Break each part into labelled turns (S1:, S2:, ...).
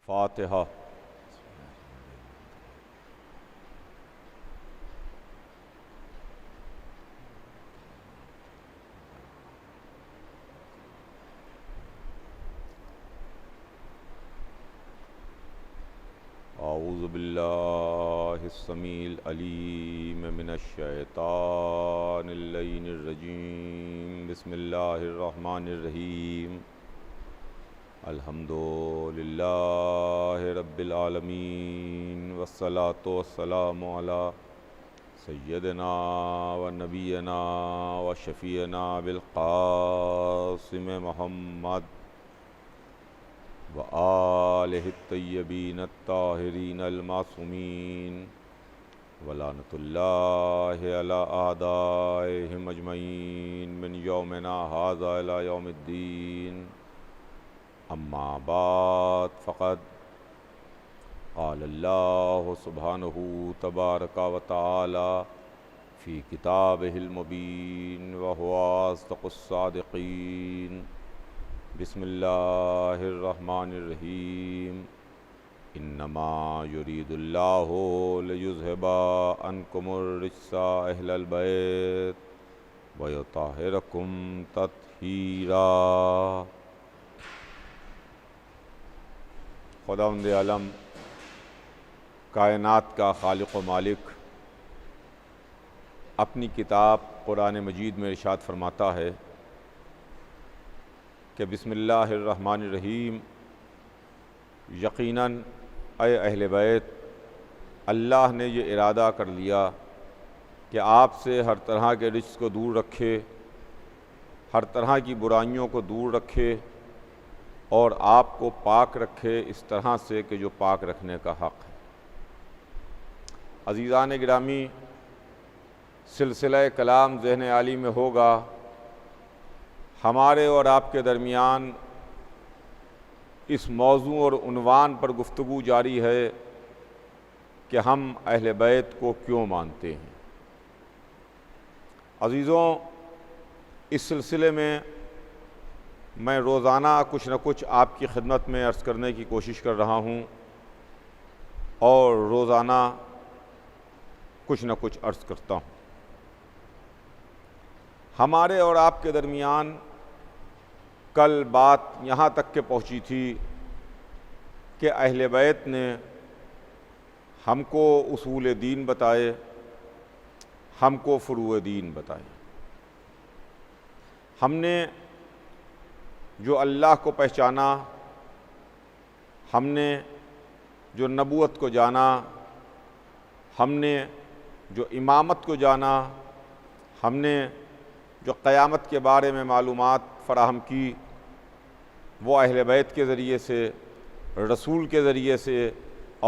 S1: فاتحہ۔ اعوذ باللہ السمیع العلیم من الشیطان اللعین الرجیم، بسم اللہ الرحمن الرحیم، الحمد للہ رب العالمین، والصلاة والسلام علی سیدنا و نبینا و شفیعنا بالقاسم محمد وآلہ الطیبین الطاہرین المعصومین، ولعنۃ اللہ علی اعدائہم اجمعین من یومنا ھذا الی یوم الدین۔ اما بعد، فقد قال اللہ سبحانہ تبارک و تعالی فی کتابہ المبین وہو اصدق الصادقین۔ بسم اللہ الرحمن الرحیم، انما یرید اللہ لیذھب عنکم الرجس اہل البیت ویطہرکم تطہیرا۔ خداوند عالم، کائنات کا خالق و مالک، اپنی کتاب قرآن مجید میں ارشاد فرماتا ہے کہ بسم اللہ الرحمن الرحیم، یقیناً اے اہل بیت، اللہ نے یہ ارادہ کر لیا کہ آپ سے ہر طرح کے رجس کو دور رکھے، ہر طرح کی برائیوں کو دور رکھے اور آپ کو پاک رکھے اس طرح سے کہ جو پاک رکھنے کا حق ہے۔ عزیزان گرامی، سلسلہ کلام ذہن عالی میں ہوگا، ہمارے اور آپ کے درمیان اس موضوع اور عنوان پر گفتگو جاری ہے کہ ہم اہل بیت کو کیوں مانتے ہیں۔ عزیزوں، اس سلسلے میں روزانہ کچھ نہ کچھ آپ کی خدمت میں عرض کرنے کی کوشش کر رہا ہوں اور روزانہ کچھ نہ کچھ عرض کرتا ہوں۔ ہمارے اور آپ کے درمیان کل بات یہاں تک کہ پہنچی تھی کہ اہل بیت نے ہم کو اصول دین بتائے، ہم کو فروع دین بتائے۔ ہم نے جو اللہ کو پہچانا، ہم نے جو نبوت کو جانا، ہم نے جو امامت کو جانا، ہم نے جو قیامت کے بارے میں معلومات فراہم کی، وہ اہل بیت کے ذریعے سے، رسول کے ذریعے سے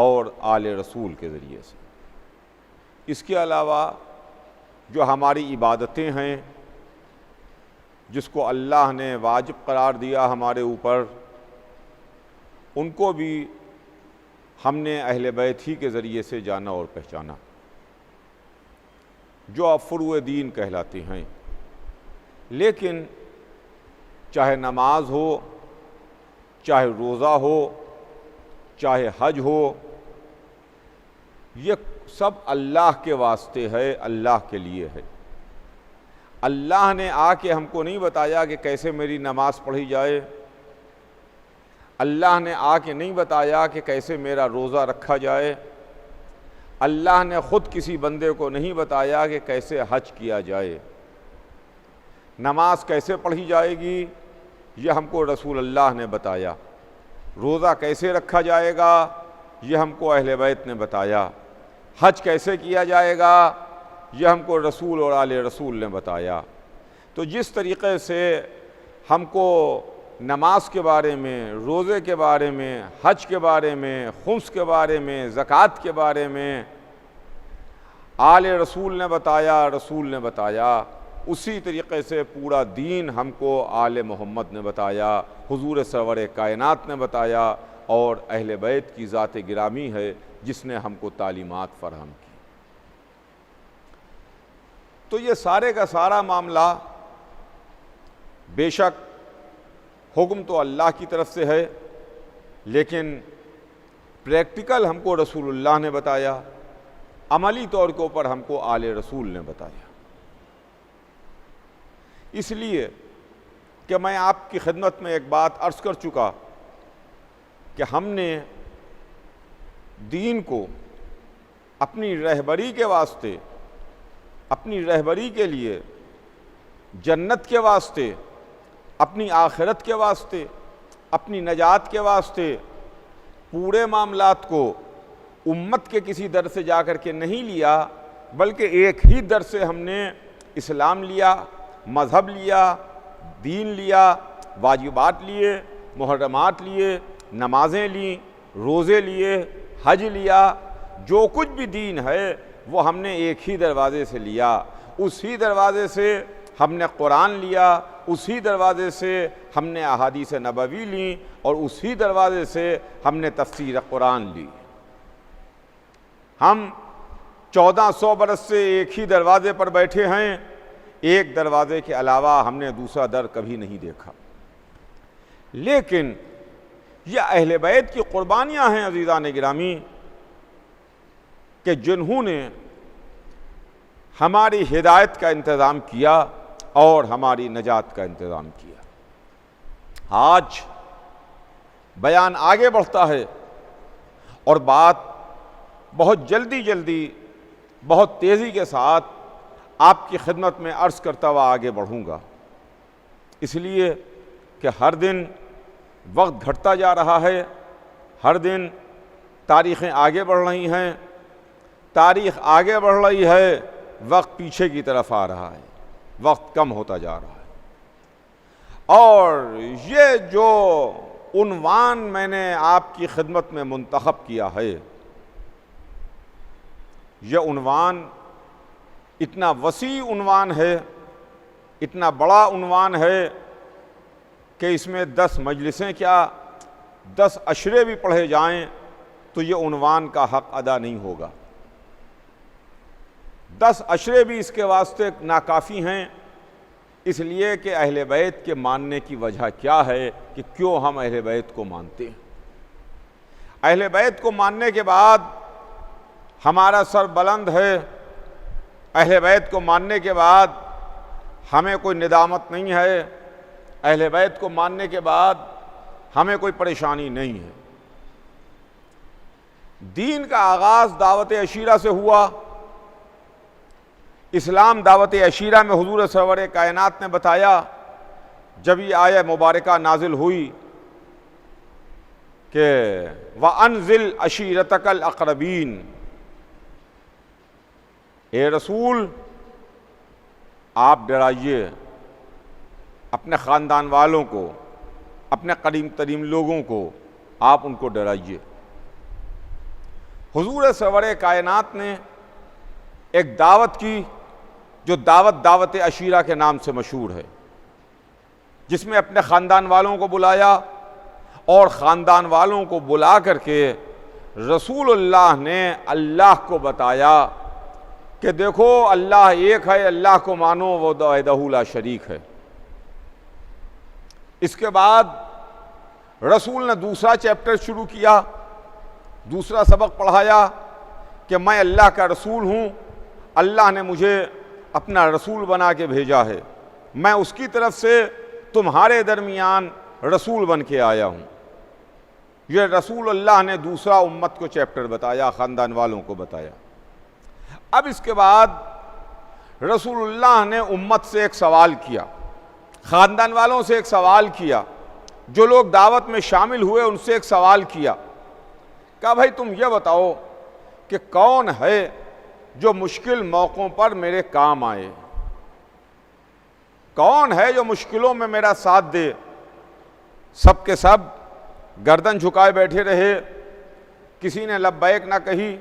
S1: اور آل رسول کے ذریعے سے۔ اس کے علاوہ جو ہماری عبادتیں ہیں، جس کو اللہ نے واجب قرار دیا ہمارے اوپر، ان کو بھی ہم نے اہل بیت ہی کے ذریعے سے جانا اور پہچانا، جو اب فروع دین کہلاتے ہیں۔ لیکن چاہے نماز ہو، چاہے روزہ ہو، چاہے حج ہو، یہ سب اللہ کے واسطے ہے، اللہ کے لیے ہے۔ اللہ نے آ کے ہم کو نہیں بتایا کہ کیسے میری نماز پڑھی جائے، اللہ نے آ کے نہیں بتایا کہ کیسے میرا روزہ رکھا جائے، اللہ نے خود کسی بندے کو نہیں بتایا کہ کیسے حج کیا جائے۔ نماز کیسے پڑھی جائے گی یہ ہم کو رسول اللہ نے بتایا، روزہ کیسے رکھا جائے گا یہ ہم کو اہل بیت نے بتایا، حج کیسے کیا جائے گا یہ ہم کو رسول اور آل رسول نے بتایا۔ تو جس طریقے سے ہم کو نماز کے بارے میں، روزے کے بارے میں، حج کے بارے میں، خمس کے بارے میں، زکوٰۃ کے بارے میں آل رسول نے بتایا، رسول نے بتایا، اسی طریقے سے پورا دین ہم کو آل محمد نے بتایا، حضور سرور کائنات نے بتایا، اور اہل بیت کی ذات گرامی ہے جس نے ہم کو تعلیمات فراہم کی۔ تو یہ سارے کا سارا معاملہ بے شک حکم تو اللہ کی طرف سے ہے، لیکن پریکٹیکل ہم کو رسول اللہ نے بتایا، عملی طور کے اوپر ہم کو آل رسول نے بتایا۔ اس لیے کہ میں آپ کی خدمت میں ایک بات عرض کر چکا کہ ہم نے دین کو اپنی رہبری کے واسطے، اپنی رہبری کے لیے، جنت کے واسطے، اپنی آخرت کے واسطے، اپنی نجات کے واسطے پورے معاملات کو امت کے کسی در سے جا کر کے نہیں لیا، بلکہ ایک ہی در سے ہم نے اسلام لیا، مذہب لیا، دین لیا، واجبات لیے، محرمات لیے، نمازیں لیں، روزے لیے، حج لیا، جو کچھ بھی دین ہے وہ ہم نے ایک ہی دروازے سے لیا۔ اسی دروازے سے ہم نے قرآن لیا، اسی دروازے سے ہم نے احادیث نبوی لیں، اور اسی دروازے سے ہم نے تفسیر قرآن لی۔ ہم 1400 برس سے ایک ہی دروازے پر بیٹھے ہیں، ایک دروازے کے علاوہ ہم نے دوسرا در کبھی نہیں دیکھا۔ لیکن یہ اہل بیت کی قربانیاں ہیں عزیزان گرامی، کہ جنہوں نے ہماری ہدایت کا انتظام کیا اور ہماری نجات کا انتظام کیا۔ آج بیان آگے بڑھتا ہے اور بات بہت جلدی بہت تیزی کے ساتھ آپ کی خدمت میں عرض کرتا ہوا آگے بڑھوں گا، اس لیے کہ ہر دن وقت گھٹتا جا رہا ہے، ہر دن تاریخیں آگے بڑھ رہی ہیں، تاریخ آگے بڑھ رہی ہے، وقت پیچھے کی طرف آ رہا ہے، وقت کم ہوتا جا رہا ہے۔ اور یہ جو عنوان میں نے آپ کی خدمت میں منتخب کیا ہے، یہ عنوان اتنا وسیع عنوان ہے، اتنا بڑا عنوان ہے کہ اس میں 10 مجلسیں کیا 10 عشرے بھی پڑھے جائیں تو یہ عنوان کا حق ادا نہیں ہوگا۔ 10 عشرے بھی اس کے واسطے ناکافی ہیں، اس لیے کہ اہل بیت کے ماننے کی وجہ کیا ہے، کہ کیوں ہم اہل بیت کو مانتے ہیں۔ اہل بیت کو ماننے کے بعد ہمارا سر بلند ہے، اہل بیت کو ماننے کے بعد ہمیں کوئی ندامت نہیں ہے، اہل بیت کو ماننے کے بعد ہمیں کوئی پریشانی نہیں ہے۔ دین کا آغاز دعوت عشیرہ سے ہوا۔ اسلام دعوت عشیرہ میں حضور سرور کائنات نے بتایا، جب یہ آیہ مبارکہ نازل ہوئی کہ وَأَنزِلْ عَشِيرَتَكَ الْأَقْرَبِينَ، اے رسول آپ ڈرائیے اپنے خاندان والوں کو، اپنے قریب ترین لوگوں کو، آپ ان کو ڈرائیے۔ حضور سرور کائنات نے ایک دعوت کی جو دعوت عشیرہ کے نام سے مشہور ہے، جس میں اپنے خاندان والوں کو بلایا، اور خاندان والوں کو بلا کر کے رسول اللہ نے اللہ کو بتایا کہ دیکھو اللہ ایک ہے، اللہ کو مانو، وہ وحدہ لا شریک ہے۔ اس کے بعد رسول نے دوسرا چیپٹر شروع کیا، دوسرا سبق پڑھایا کہ میں اللہ کا رسول ہوں، اللہ نے مجھے اپنا رسول بنا کے بھیجا ہے، میں اس کی طرف سے تمہارے درمیان رسول بن کے آیا ہوں۔ یہ رسول اللہ نے دوسرا امت کو چیپٹر بتایا، خاندان والوں کو بتایا۔ اب اس کے بعد رسول اللہ نے امت سے ایک سوال کیا، خاندان والوں سے ایک سوال کیا، جو لوگ دعوت میں شامل ہوئے ان سے ایک سوال کیا، کہا بھائی تم یہ بتاؤ کہ کون ہے جو مشکل موقعوں پر میرے کام آئے، کون ہے جو مشکلوں میں میرا ساتھ دے۔ سب کے سب گردن جھکائے بیٹھے رہے، کسی نے لبیک نہ کہی،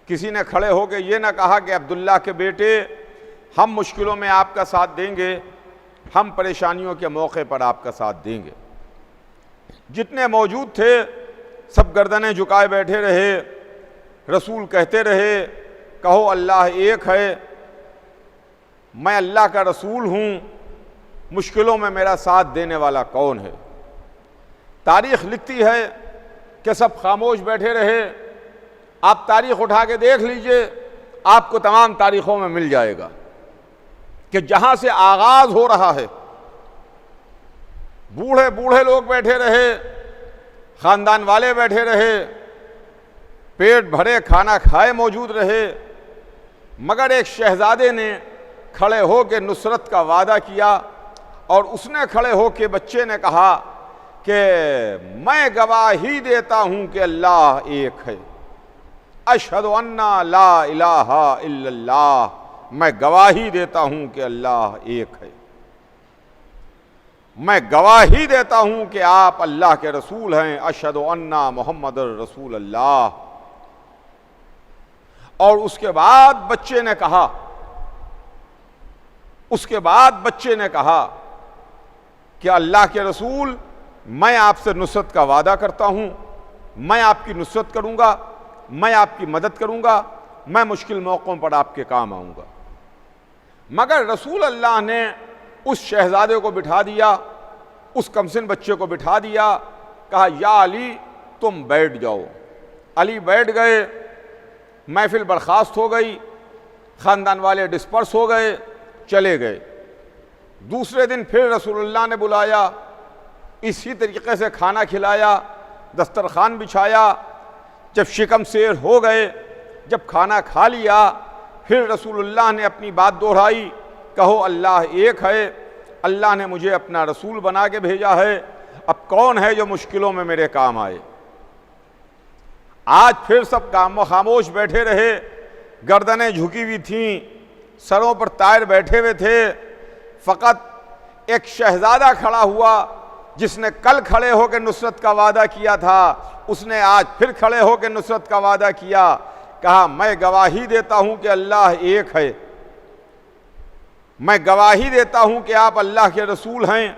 S1: کسی نے کھڑے ہو کے یہ نہ کہا کہ عبداللہ کے بیٹے ہم مشکلوں میں آپ کا ساتھ دیں گے، ہم پریشانیوں کے موقع پر آپ کا ساتھ دیں گے۔ جتنے موجود تھے سب گردنیں جھکائے بیٹھے رہے، رسول کہتے رہے کہو اللہ ایک ہے، میں اللہ کا رسول ہوں، مشکلوں میں میرا ساتھ دینے والا کون ہے۔ تاریخ لکھتی ہے کہ سب خاموش بیٹھے رہے؟ آپ تاریخ اٹھا کے دیکھ لیجئے، آپ کو تمام تاریخوں میں مل جائے گا کہ جہاں سے آغاز ہو رہا ہے بوڑھے بوڑھے لوگ بیٹھے رہے، خاندان والے بیٹھے رہے، پیٹ بھرے کھانا کھائے موجود رہے، مگر ایک شہزادے نے کھڑے ہو کے نصرت کا وعدہ کیا، اور اس نے کھڑے ہو کے بچے نے کہا کہ میں گواہی دیتا ہوں کہ اللہ ایک ہے، اشہد ان لا الہ الا اللہ، میں گواہی دیتا ہوں کہ اللہ ایک ہے، میں گواہی دیتا ہوں کہ آپ اللہ کے رسول ہیں، اشہد ان محمد رسول اللہ۔ اور اس کے بعد بچے نے کہا کہ اللہ کے رسول، میں آپ سے نصرت کا وعدہ کرتا ہوں، میں آپ کی نصرت کروں گا، میں آپ کی مدد کروں گا، میں مشکل موقعوں پر آپ کے کام آؤں گا۔ مگر رسول اللہ نے اس شہزادے کو بٹھا دیا، اس کمسن بچے کو بٹھا دیا، کہا یا علی تم بیٹھ جاؤ۔ علی بیٹھ گئے، محفل برخاست ہو گئی، خاندان والے ڈسپرس ہو گئے، چلے گئے۔ دوسرے دن پھر رسول اللہ نے بلایا، اسی طریقے سے کھانا کھلایا، دسترخوان بچھایا۔ جب شکم سیر ہو گئے، جب کھانا کھا لیا، پھر رسول اللہ نے اپنی بات دہرائی، کہو اللہ ایک ہے، اللہ نے مجھے اپنا رسول بنا کے بھیجا ہے، اب کون ہے جو مشکلوں میں میرے کام آئے؟ آج پھر سب خاموش بیٹھے رہے، گردنیں جھکی ہوئی تھیں، سروں پر طائر بیٹھے ہوئے تھے، فقط ایک شہزادہ کھڑا ہوا جس نے کل کھڑے ہو کے نصرت کا وعدہ کیا تھا، اس نے آج پھر کھڑے ہو کے نصرت کا وعدہ کیا، کہا میں گواہی دیتا ہوں کہ اللہ ایک ہے، میں گواہی دیتا ہوں کہ آپ اللہ کے رسول ہیں،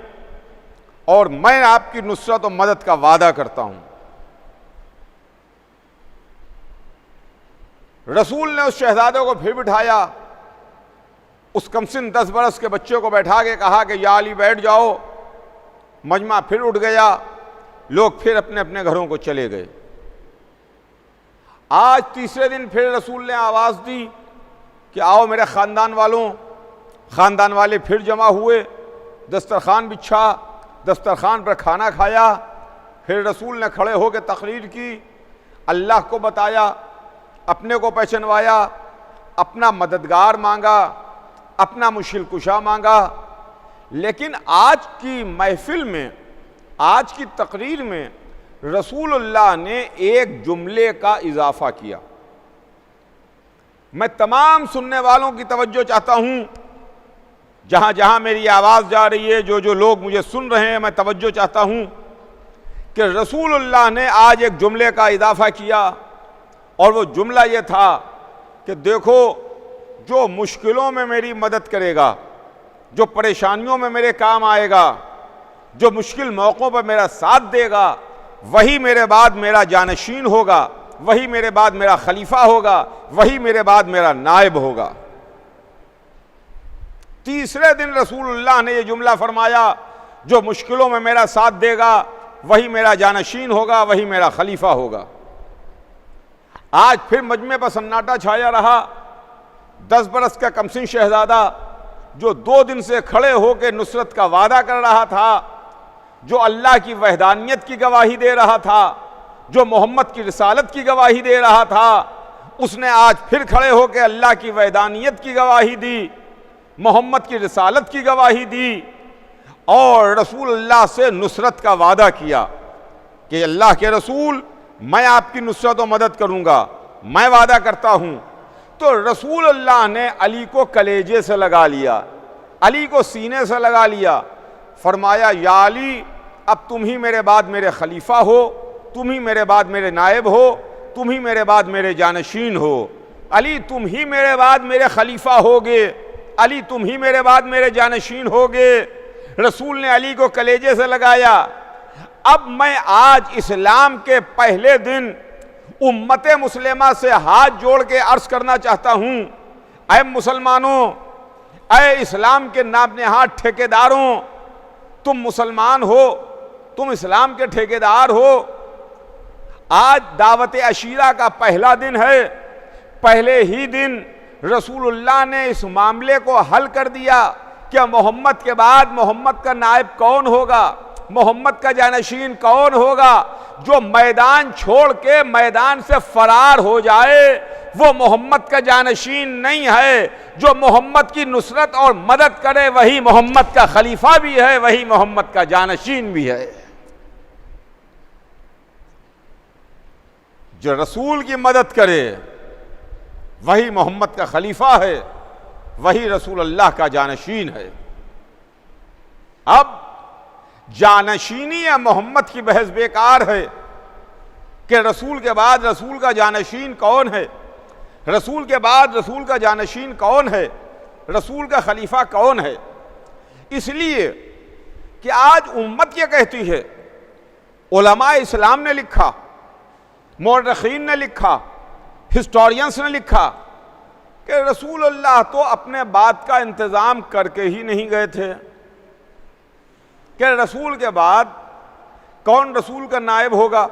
S1: اور میں آپ کی نصرت و مدد کا وعدہ کرتا ہوں۔ رسول نے اس شہزادے کو پھر بٹھایا، اس کمسن 10 برس کے بچے کو بیٹھا کے کہا کہ یا علی بیٹھ جاؤ۔ مجمع پھر اٹھ گیا، لوگ پھر اپنے اپنے گھروں کو چلے گئے۔ آج تیسرے دن پھر رسول نے آواز دی کہ آؤ میرے خاندان والوں۔ خاندان والے پھر جمع ہوئے، دسترخوان بچھا، دسترخوان پر کھانا کھایا۔ پھر رسول نے کھڑے ہو کے تقریر کی، اللہ کو بتایا، اپنے کو پہچنوایا، اپنا مددگار مانگا، اپنا مشکل کشا مانگا۔ لیکن آج کی محفل میں، آج کی تقریر میں رسول اللہ نے ایک جملے کا اضافہ کیا۔ میں تمام سننے والوں کی توجہ چاہتا ہوں، جہاں جہاں میری آواز جا رہی ہے، جو لوگ مجھے سن رہے ہیں، میں توجہ چاہتا ہوں کہ رسول اللہ نے آج ایک جملے کا اضافہ کیا، اور وہ جملہ یہ تھا کہ دیکھو، جو مشکلوں میں میری مدد کرے گا، جو پریشانیوں میں میرے کام آئے گا، جو مشکل موقعوں پر میرا ساتھ دے گا، وہی میرے بعد میرا جانشین ہوگا، وہی میرے بعد میرا خلیفہ ہوگا، وہی میرے بعد میرا نائب ہوگا۔ تیسرے دن رسول اللہ نے یہ جملہ فرمایا، جو مشکلوں میں میرا ساتھ دے گا، وہی میرا جانشین ہوگا، وہی میرا خلیفہ ہوگا۔ آج پھر مجمع پر سناٹا چھایا رہا۔ 10 برس کا کمسن شہزادہ جو 2 دن سے کھڑے ہو کے نصرت کا وعدہ کر رہا تھا، جو اللہ کی وحدانیت کی گواہی دے رہا تھا، جو محمد کی رسالت کی گواہی دے رہا تھا، اس نے آج پھر کھڑے ہو کے اللہ کی وحدانیت کی گواہی دی، محمد کی رسالت کی گواہی دی، اور رسول اللہ سے نصرت کا وعدہ کیا کہ اللہ کے رسول، میں آپ کی نصرت و مدد کروں گا، میں وعدہ کرتا ہوں۔ تو رسول اللہ نے علی کو کلیجے سے لگا لیا، علی کو سینے سے لگا لیا، فرمایا یا علی، اب تم ہی میرے بعد میرے خلیفہ ہو، تم ہی میرے بعد میرے نائب ہو، تم ہی میرے بعد میرے جانشین ہو۔ علی تم ہی میرے بعد میرے خلیفہ ہوگے، علی تم ہی میرے بعد میرے جانشین ہوگے۔ رسول نے علی کو کلیجے سے لگایا۔ اب میں آج اسلام کے پہلے دن امت مسلمہ سے ہاتھ جوڑ کے عرض کرنا چاہتا ہوں، اے مسلمانوں، اے اسلام کے نام نہاد ٹھیکیداروں، تم مسلمان ہو، تم اسلام کے ٹھیکیدار ہو۔ آج دعوت عشیرہ کا پہلا دن ہے، پہلے ہی دن رسول اللہ نے اس معاملے کو حل کر دیا کہ محمد کے بعد محمد کا نائب کون ہوگا، محمد کا جانشین کون ہوگا۔ جو میدان چھوڑ کے میدان سے فرار ہو جائے وہ محمد کا جانشین نہیں ہے، جو محمد کی نصرت اور مدد کرے وہی محمد کا خلیفہ بھی ہے، وہی محمد کا جانشین بھی ہے۔ جو رسول کی مدد کرے وہی محمد کا خلیفہ ہے، وہی رسول اللہ کا جانشین ہے۔ اب جانشینی یا محمد کی بحث بیکار ہے کہ رسول کے بعد رسول کا جانشین کون ہے، رسول کے بعد رسول کا جانشین کون ہے، رسول کا خلیفہ کون ہے۔ اس لیے کہ آج امت یہ کہتی ہے، علماء اسلام نے لکھا، مورخین نے لکھا، ہسٹورینز نے لکھا کہ رسول اللہ تو اپنے بات کا انتظام کر کے ہی نہیں گئے تھے، کہ رسول کے بعد کون رسول کا نائب ہوگا،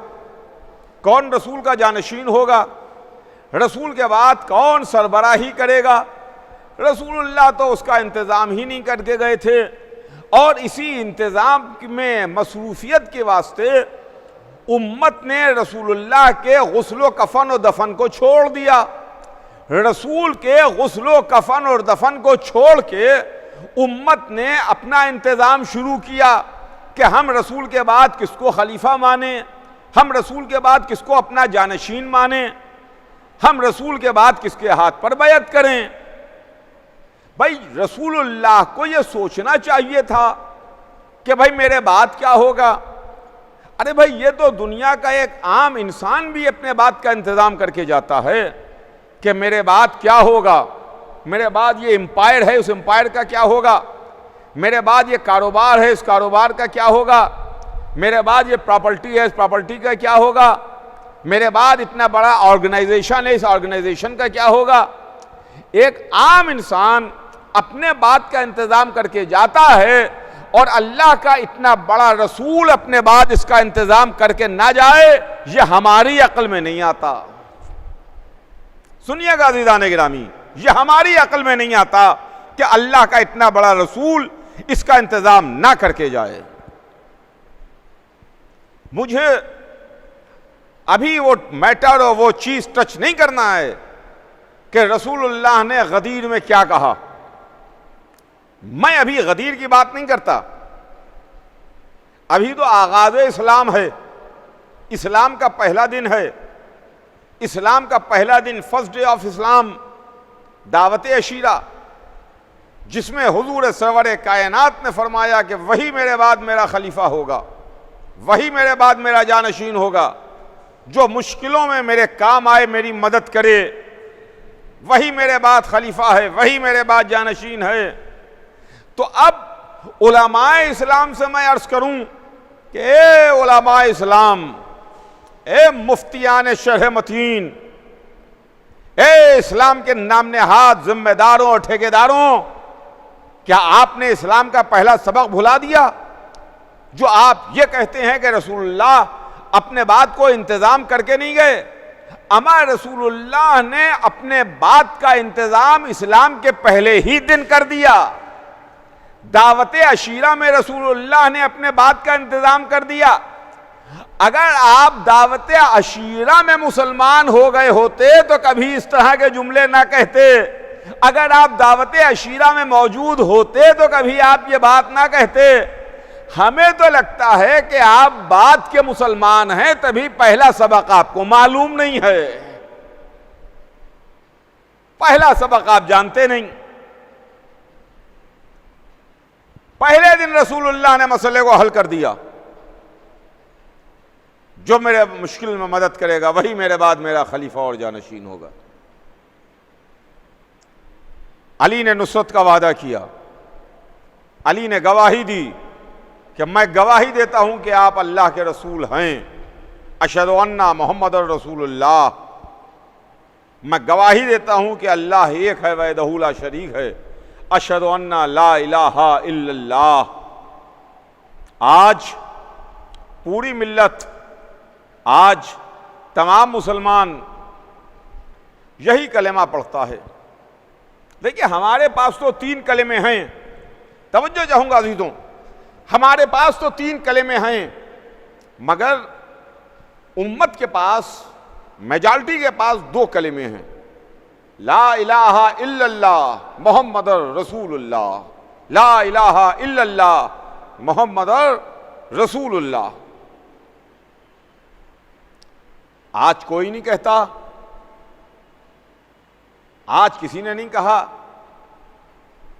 S1: کون رسول کا جانشین ہوگا، رسول کے بعد کون سربراہی کرے گا، رسول اللہ تو اس کا انتظام ہی نہیں کر کے گئے تھے۔ اور اسی انتظام میں مصروفیت کے واسطے امت نے رسول اللہ کے غسل و کفن و دفن کو چھوڑ دیا۔ رسول کے غسل و کفن اور دفن کو چھوڑ کے امت نے اپنا انتظام شروع کیا کہ ہم رسول کے بعد کس کو خلیفہ مانیں، ہم رسول کے بعد کس کو اپنا جانشین مانیں، ہم رسول کے بعد کس کے ہاتھ پر بیعت کریں۔ بھائی رسول اللہ کو یہ سوچنا چاہیے تھا کہ بھائی میرے بعد کیا ہوگا۔ ارے بھائی یہ تو دنیا کا ایک عام انسان بھی اپنے بات کا انتظام کر کے جاتا ہے کہ میرے بعد کیا ہوگا، میرے بعد یہ امپائر ہے اس امپائر کا کیا ہوگا، میرے بعد یہ کاروبار ہے اس کاروبار کا کیا ہوگا، میرے بعد یہ پراپرٹی ہے اس پراپرٹی کا کیا ہوگا، میرے بعد اتنا بڑا آرگنائزیشن ہے اس آرگنائزیشن کا کیا ہوگا۔ ایک عام انسان اپنے بات کا انتظام کر کے جاتا ہے، اور اللہ کا اتنا بڑا رسول اپنے بعد اس کا انتظام کر کے نہ جائے، یہ ہماری عقل میں نہیں آتا۔ سنیے گا عزیزان گرامی، یہ ہماری عقل میں نہیں آتا کہ اللہ کا اتنا بڑا رسول اس کا انتظام نہ کر کے جائے۔ مجھے ابھی وہ میٹر اور وہ چیز ٹچ نہیں کرنا ہے کہ رسول اللہ نے غدیر میں کیا کہا۔ میں ابھی غدیر کی بات نہیں کرتا، ابھی تو آغاز اسلام ہے، اسلام کا پہلا دن ہے، اسلام کا پہلا دن فرسٹ ڈے آف اسلام، دعوت عشیرہ، جس میں حضور سرور کائنات نے فرمایا کہ وہی میرے بعد میرا خلیفہ ہوگا، وہی میرے بعد میرا جانشین ہوگا، جو مشکلوں میں میرے کام آئے میری مدد کرے، وہی میرے بعد خلیفہ ہے، وہی میرے بعد جانشین ہے۔ تو اب علماء اسلام سے میں عرض کروں کہ اے علماء اسلام، اے مفتیان شرح متین، اے اسلام کے نام نہاد ذمہ داروں اور ٹھیکیداروں، کیا آپ نے اسلام کا پہلا سبق بھلا دیا؟ جو آپ یہ کہتے ہیں کہ رسول اللہ اپنے بات کو انتظام کر کے نہیں گئے، اما رسول اللہ نے اپنے بات کا انتظام اسلام کے پہلے ہی دن کر دیا۔ دعوت عشیرہ میں رسول اللہ نے اپنے بات کا انتظام کر دیا۔ اگر آپ دعوت عشیرہ میں مسلمان ہو گئے ہوتے تو کبھی اس طرح کے جملے نہ کہتے، اگر آپ دعوت عشیرہ میں موجود ہوتے تو کبھی آپ یہ بات نہ کہتے۔ ہمیں تو لگتا ہے کہ آپ بعد کے مسلمان ہیں، تبھی پہلا سبق آپ کو معلوم نہیں ہے، پہلا سبق آپ جانتے نہیں۔ پہلے دن رسول اللہ نے مسئلے کو حل کر دیا، جو میرے مشکل میں مدد کرے گا وہی میرے بعد میرا خلیفہ اور جانشین ہوگا۔ علی نے نصرت کا وعدہ کیا، علی نے گواہی دی کہ میں گواہی دیتا ہوں کہ آپ اللہ کے رسول ہیں، اشہد ان محمد رسول اللہ، میں گواہی دیتا ہوں کہ اللہ ایک ہے وحدہ لا شریک ہے، اشہد ان لا الہ الا اللہ۔ آج پوری ملت، آج تمام مسلمان یہی کلمہ پڑھتا ہے۔ دیکھیے ہمارے پاس تو 3 کلمے ہیں، توجہ چاہوں گا عزیزوں، ہمارے پاس تو 3 کلمے ہیں، مگر امت کے پاس، میجارٹی کے پاس 2 کلمے ہیں، لا الہ الا اللہ محمد رسول اللہ، لا الہ الا اللہ محمد رسول اللہ۔ آج کوئی نہیں کہتا، آج کسی نے نہیں کہا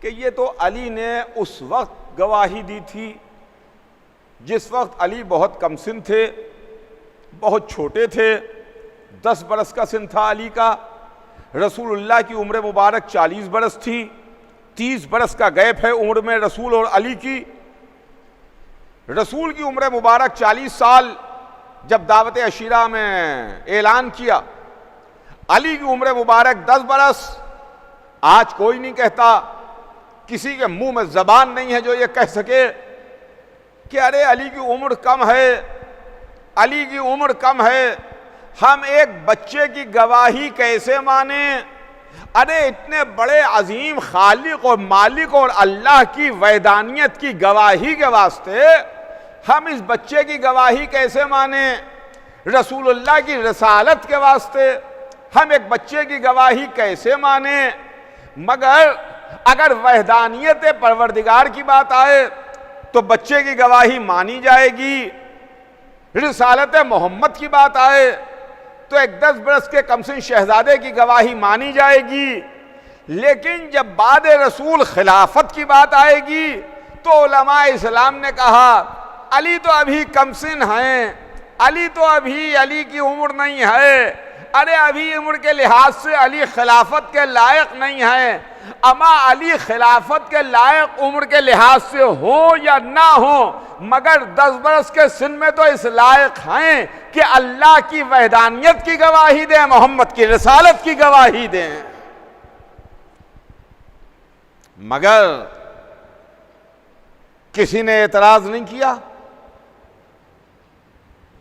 S1: کہ یہ تو علی نے اس وقت گواہی دی تھی جس وقت علی بہت کم سن تھے، بہت چھوٹے تھے، 10 برس کا سن تھا علی کا، رسول اللہ کی عمر مبارک 40 برس تھی، 30 برس کا گیپ ہے عمر میں رسول اور علی کی۔ رسول کی عمر مبارک 40 سال جب دعوت عشیرہ میں اعلان کیا، علی کی عمر مبارک 10 برس۔ آج کوئی نہیں کہتا، کسی کے منہ میں زبان نہیں ہے جو یہ کہہ سکے کہ ارے علی کی عمر کم ہے، علی کی عمر کم ہے، ہم ایک بچے کی گواہی کیسے مانیں؟ ارے اتنے بڑے عظیم خالق اور مالک اور اللہ کی وحدانیت کی گواہی کے واسطے ہم اس بچے کی گواہی کیسے مانیں؟ رسول اللہ کی رسالت کے واسطے ہم ایک بچے کی گواہی کیسے مانیں؟ مگر اگر وحدانیت پروردگار کی بات آئے تو بچے کی گواہی مانی جائے گی، رسالت محمد کی بات آئے تو ایک 10 برس کے کمسن شہزادے کی گواہی مانی جائے گی۔ لیکن جب بعد رسول خلافت کی بات آئے گی تو علماء اسلام نے کہا علی تو ابھی کمسن ہیں، علی تو ابھی، علی کی عمر نہیں ہے، ارے ابھی عمر کے لحاظ سے علی خلافت کے لائق نہیں ہے۔ اما علی خلافت کے لائق عمر کے لحاظ سے ہو یا نہ ہو، مگر 10 برس کے سن میں تو اس لائق ہیں کہ اللہ کی وحدانیت کی گواہی دیں، محمد کی رسالت کی گواہی دیں۔ مگر کسی نے اعتراض نہیں کیا۔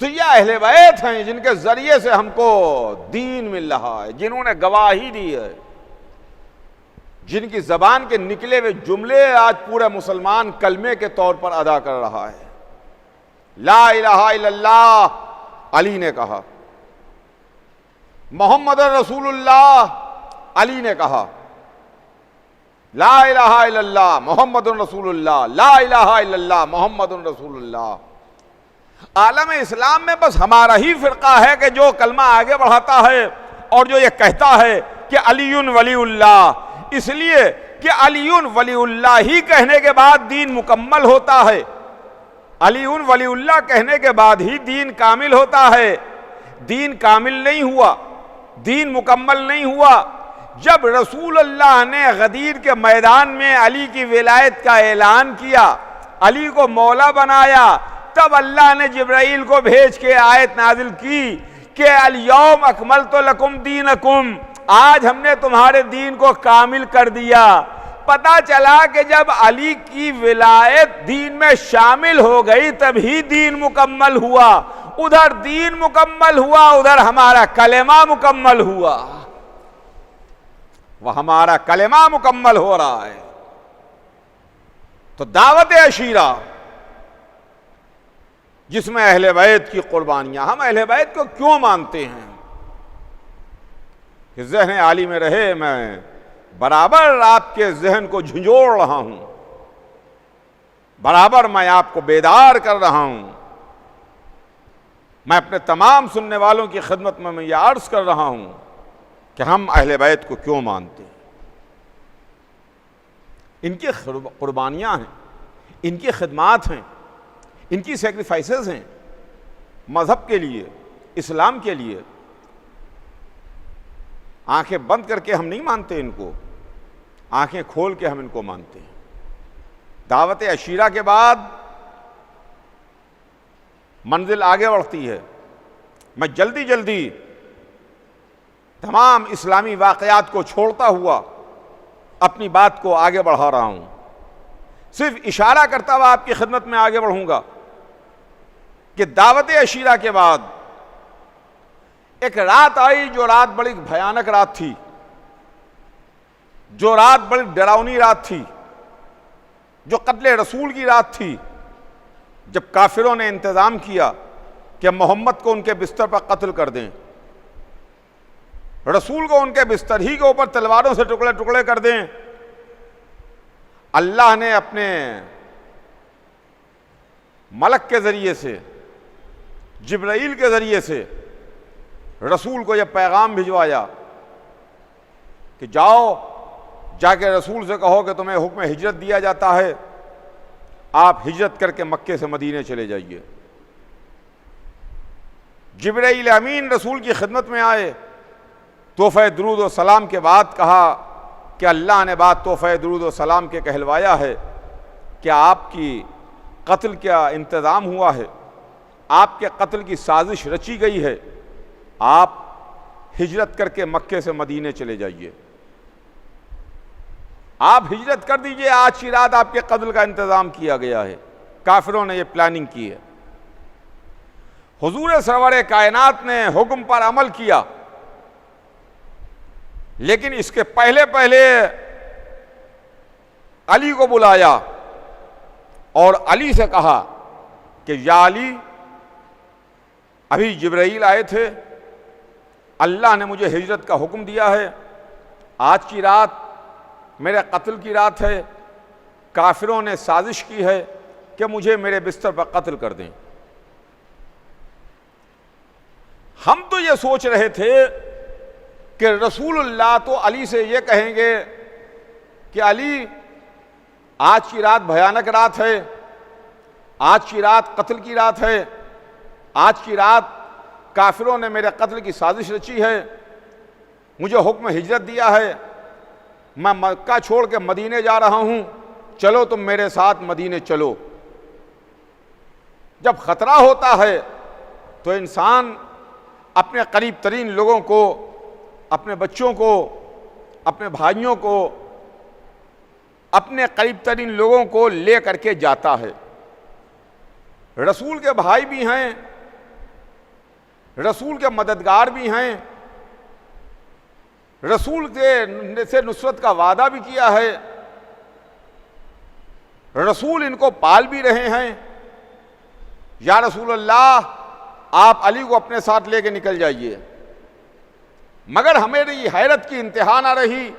S1: تو یہ اہل بیت ہیں جن کے ذریعے سے ہم کو دین مل رہا ہے، جنہوں نے گواہی دی ہے، جن کی زبان کے نکلے ہوئے جملے آج پورا مسلمان کلمے کے طور پر ادا کر رہا ہے۔ لا الہ الا اللہ علی نے کہا، محمد رسول اللہ علی نے کہا، لا الہ الا اللہ محمد رسول اللہ، لا الہ الا اللہ محمد رسول اللہ۔ عالم اسلام میں بس ہمارا ہی فرقہ ہے کہ جو کلمہ آگے بڑھاتا ہے اور جو یہ کہتا ہے کہ علی ولی اللہ، اس لیے کہ علی ولی اللہ ہی کہنے کے بعد دین مکمل ہوتا ہے، علی ولی اللہ کہنے کے بعد ہی دین کامل ہوتا ہے۔ دین کامل نہیں ہوا، دین مکمل نہیں ہوا جب رسول اللہ نے غدیر کے میدان میں علی کی ولایت کا اعلان کیا، علی کو مولا بنایا، تب اللہ نے جبرائیل کو بھیج کے آیت نازل کی کہ الیوم اکملت لکم دینکم، آج ہم نے تمہارے دین کو کامل کر دیا۔ پتہ چلا کہ جب علی کی ولایت دین میں شامل ہو گئی تبھی دین مکمل ہوا، ادھر دین مکمل ہوا، ادھر ہمارا کلمہ مکمل ہوا، وہ ہمارا کلمہ مکمل ہو رہا ہے۔ تو دعوت عشیرہ جس میں اہل بیت کی قربانیاں، ہم اہل بیت کو کیوں مانتے ہیں کہ ذہن عالی میں رہے، میں برابر آپ کے ذہن کو جھنجھوڑ رہا ہوں، برابر میں آپ کو بیدار کر رہا ہوں۔ میں اپنے تمام سننے والوں کی خدمت میں یہ عرض کر رہا ہوں کہ ہم اہل بیت کو کیوں مانتے ہیں۔ ان کی قربانیاں ہیں، ان کی خدمات ہیں، ان کی سیکریفائسز ہیں مذہب کے لیے، اسلام کے لیے۔ آنکھیں بند کر کے ہم نہیں مانتے ان کو، آنکھیں کھول کے ہم ان کو مانتے ہیں۔ دعوت عشیرہ کے بعد منزل آگے بڑھتی ہے۔ میں جلدی جلدی تمام اسلامی واقعات کو چھوڑتا ہوا اپنی بات کو آگے بڑھا رہا ہوں، صرف اشارہ کرتا ہوا آپ کی خدمت میں آگے بڑھوں گا کہ دعوت عشیرہ کے بعد ایک رات آئی جو رات بڑی بھیانک رات تھی، جو رات بڑی ڈراؤنی رات تھی، جو قتل رسول کی رات تھی، جب کافروں نے انتظام کیا کہ محمد کو ان کے بستر پر قتل کر دیں، رسول کو ان کے بستر ہی کے اوپر تلواروں سے ٹکڑے ٹکڑے کر دیں۔ اللہ نے اپنے ملک کے ذریعے سے، جبرائیل کے ذریعے سے رسول کو یہ پیغام بھجوایا کہ جاؤ، جا کے رسول سے کہو کہ تمہیں حکم ہجرت دیا جاتا ہے، آپ ہجرت کر کے مکے سے مدینے چلے جائیے۔ جبرائیل امین رسول کی خدمت میں آئے، تحفہ درود و سلام کے بعد کہا کہ اللہ نے بات تحفہ درود و سلام کے کہلوایا ہے کہ آپ کی قتل کا انتظام ہوا ہے، آپ کے قتل کی سازش رچی گئی ہے، آپ ہجرت کر کے مکے سے مدینے چلے جائیے، آپ ہجرت کر دیجئے، آج کی رات آپ کے قتل کا انتظام کیا گیا ہے۔ کافروں نے یہ پلاننگ کی ہے۔ حضور سرور کائنات نے حکم پر عمل کیا، لیکن اس کے پہلے علی کو بلایا اور علی سے کہا کہ یا علی، ابھی جبرائیل آئے تھے، اللہ نے مجھے ہجرت کا حکم دیا ہے، آج کی رات میرے قتل کی رات ہے، کافروں نے سازش کی ہے کہ مجھے میرے بستر پر قتل کر دیں۔ ہم تو یہ سوچ رہے تھے کہ رسول اللہ تو علی سے یہ کہیں گے کہ علی، آج کی رات بھیانک رات ہے، آج کی رات قتل کی رات ہے، آج کی رات کافروں نے میرے قتل کی سازش رچی ہے، مجھے حکم ہجرت دیا ہے، میں مکہ چھوڑ کے مدینے جا رہا ہوں، چلو تم میرے ساتھ مدینے چلو۔ جب خطرہ ہوتا ہے تو انسان اپنے قریب ترین لوگوں کو، اپنے بچوں کو، اپنے بھائیوں کو، اپنے قریب ترین لوگوں کو لے کر کے جاتا ہے۔ رسول کے بھائی بھی ہیں، رسول کے مددگار بھی ہیں، رسول سے نصرت کا وعدہ بھی کیا ہے، رسول ان کو پال بھی رہے ہیں۔ یا رسول اللہ، آپ علی کو اپنے ساتھ لے کے نکل جائیے۔ مگر ہماری حیرت کی انتہا نہ رہی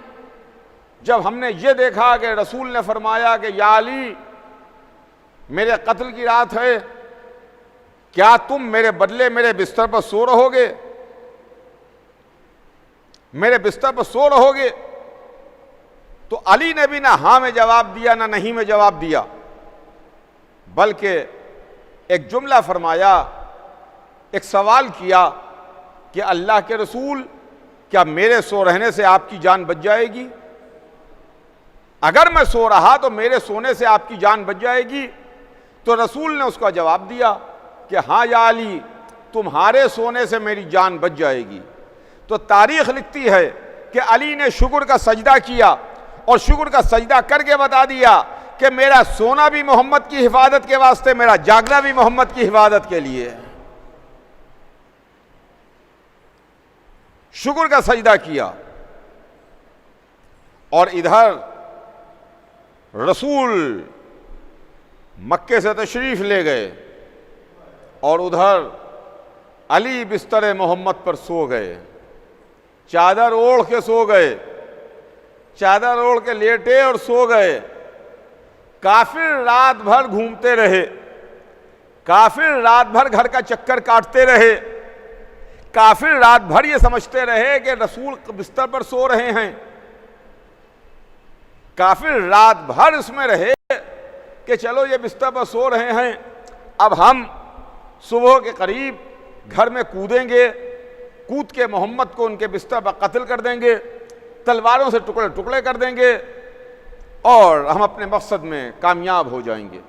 S1: جب ہم نے یہ دیکھا کہ رسول نے فرمایا کہ یا علی، میرے قتل کی رات ہے، کیا تم میرے بدلے میرے بستر پر سو رہو گے؟ میرے بستر پر سو رہو گے؟ تو علی نے بھی نہ ہاں میں جواب دیا نہ نہیں میں جواب دیا، بلکہ ایک جملہ فرمایا، ایک سوال کیا کہ اللہ کے رسول، کیا میرے سو رہنے سے آپ کی جان بچ جائے گی؟ اگر میں سو رہا تو میرے سونے سے آپ کی جان بچ جائے گی؟ تو رسول نے اس کا جواب دیا کہ ہاں یا علی، تمہارے سونے سے میری جان بچ جائے گی۔ تو تاریخ لکھتی ہے کہ علی نے شکر کا سجدہ کیا اور شکر کا سجدہ کر کے بتا دیا کہ میرا سونا بھی محمد کی حفاظت کے واسطے، میرا جاگنا بھی محمد کی حفاظت کے لیے۔ شکر کا سجدہ کیا، اور ادھر رسول مکے سے تشریف لے گئے اور ادھر علی بستر محمد پر سو گئے، چادر اوڑھ کے سو گئے، چادر اوڑھ کے لیٹے اور سو گئے۔ کافر رات بھر گھومتے رہے، کافر رات بھر گھر کا چکر کاٹتے رہے، کافر رات بھر یہ سمجھتے رہے کہ رسول بستر پر سو رہے ہیں، کافر رات بھر اس میں رہے کہ چلو یہ بستر پر سو رہے ہیں، اب ہم صبح کے قریب گھر میں کودیں گے، کود کے محمد کو ان کے بستر پر قتل کر دیں گے، تلواروں سے ٹکڑے ٹکڑے کر دیں گے اور ہم اپنے مقصد میں کامیاب ہو جائیں گے۔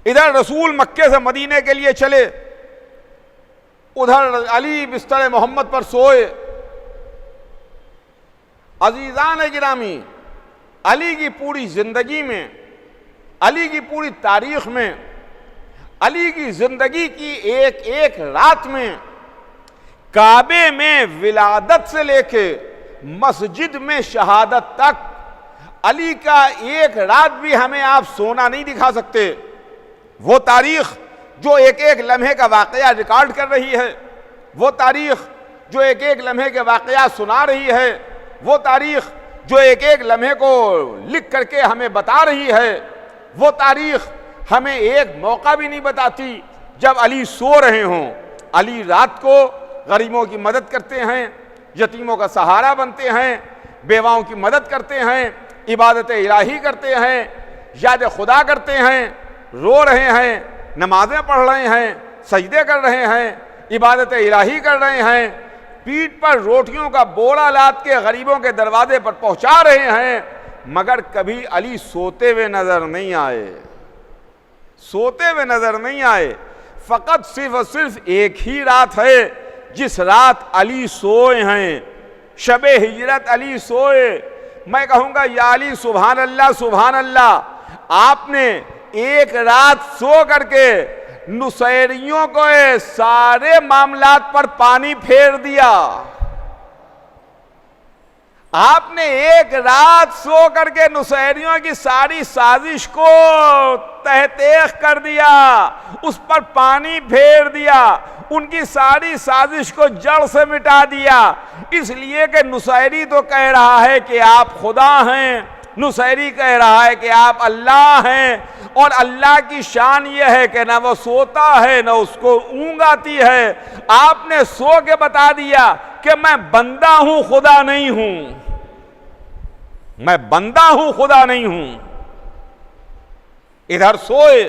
S1: ادھر رسول مکے سے مدینے کے لیے چلے، ادھر علی بستر محمد پر سوئے۔ عزیزان گرامی، علی کی پوری زندگی میں، علی کی پوری تاریخ میں علی کی زندگی کی ایک ایک رات میں کعبے میں ولادت سے لے کے مسجد میں شہادت تک علی کا ایک رات بھی ہمیں آپ سونا نہیں دکھا سکتے. وہ تاریخ جو ایک ایک لمحے کا واقعہ ریکارڈ کر رہی ہے، وہ تاریخ جو ایک ایک لمحے کے واقعات سنا رہی ہے، وہ تاریخ جو ایک ایک لمحے کو لکھ کر کے ہمیں بتا رہی ہے، وہ تاریخ ہمیں ایک موقع بھی نہیں بتاتی جب علی سو رہے ہوں. علی رات کو غریبوں کی مدد کرتے ہیں، یتیموں کا سہارا بنتے ہیں، بیواؤں کی مدد کرتے ہیں، عبادت الہی کرتے ہیں، یاد خدا کرتے ہیں، رو رہے ہیں، نمازیں پڑھ رہے ہیں، سجدے کر رہے ہیں، عبادت الہی کر رہے ہیں، پیٹھ پر روٹیوں کا بوڑا لاد کے غریبوں کے دروازے پر پہنچا رہے ہیں، مگر کبھی علی سوتے ہوئے نظر نہیں آئے. سوتے ہوئے نظر نہیں آئے. فقط صرف اور صرف ایک ہی رات ہے جس رات علی سوئے ہیں، شب ہجرت علی سوئے. میں کہوں گا یا علی سبحان اللہ سبحان اللہ، آپ نے ایک رات سو کر کے نصیریوں کو سارے معاملات پر پانی پھیر دیا. آپ نے ایک رات سو کر کے نصیریوں کی ساری سازش کو تہ تیغ کر دیا، اس پر پانی پھیر دیا، ان کی ساری سازش کو جڑ سے مٹا دیا. اس لیے کہ نصیری تو کہہ رہا ہے کہ آپ خدا ہیں، نصیری کہہ رہا ہے کہ آپ اللہ ہیں، اور اللہ کی شان یہ ہے کہ نہ وہ سوتا ہے نہ اس کو اونگ آتی ہے. آپ نے سو کے بتا دیا کہ میں بندہ ہوں خدا نہیں ہوں، میں بندہ ہوں خدا نہیں ہوں. ادھر سوئے.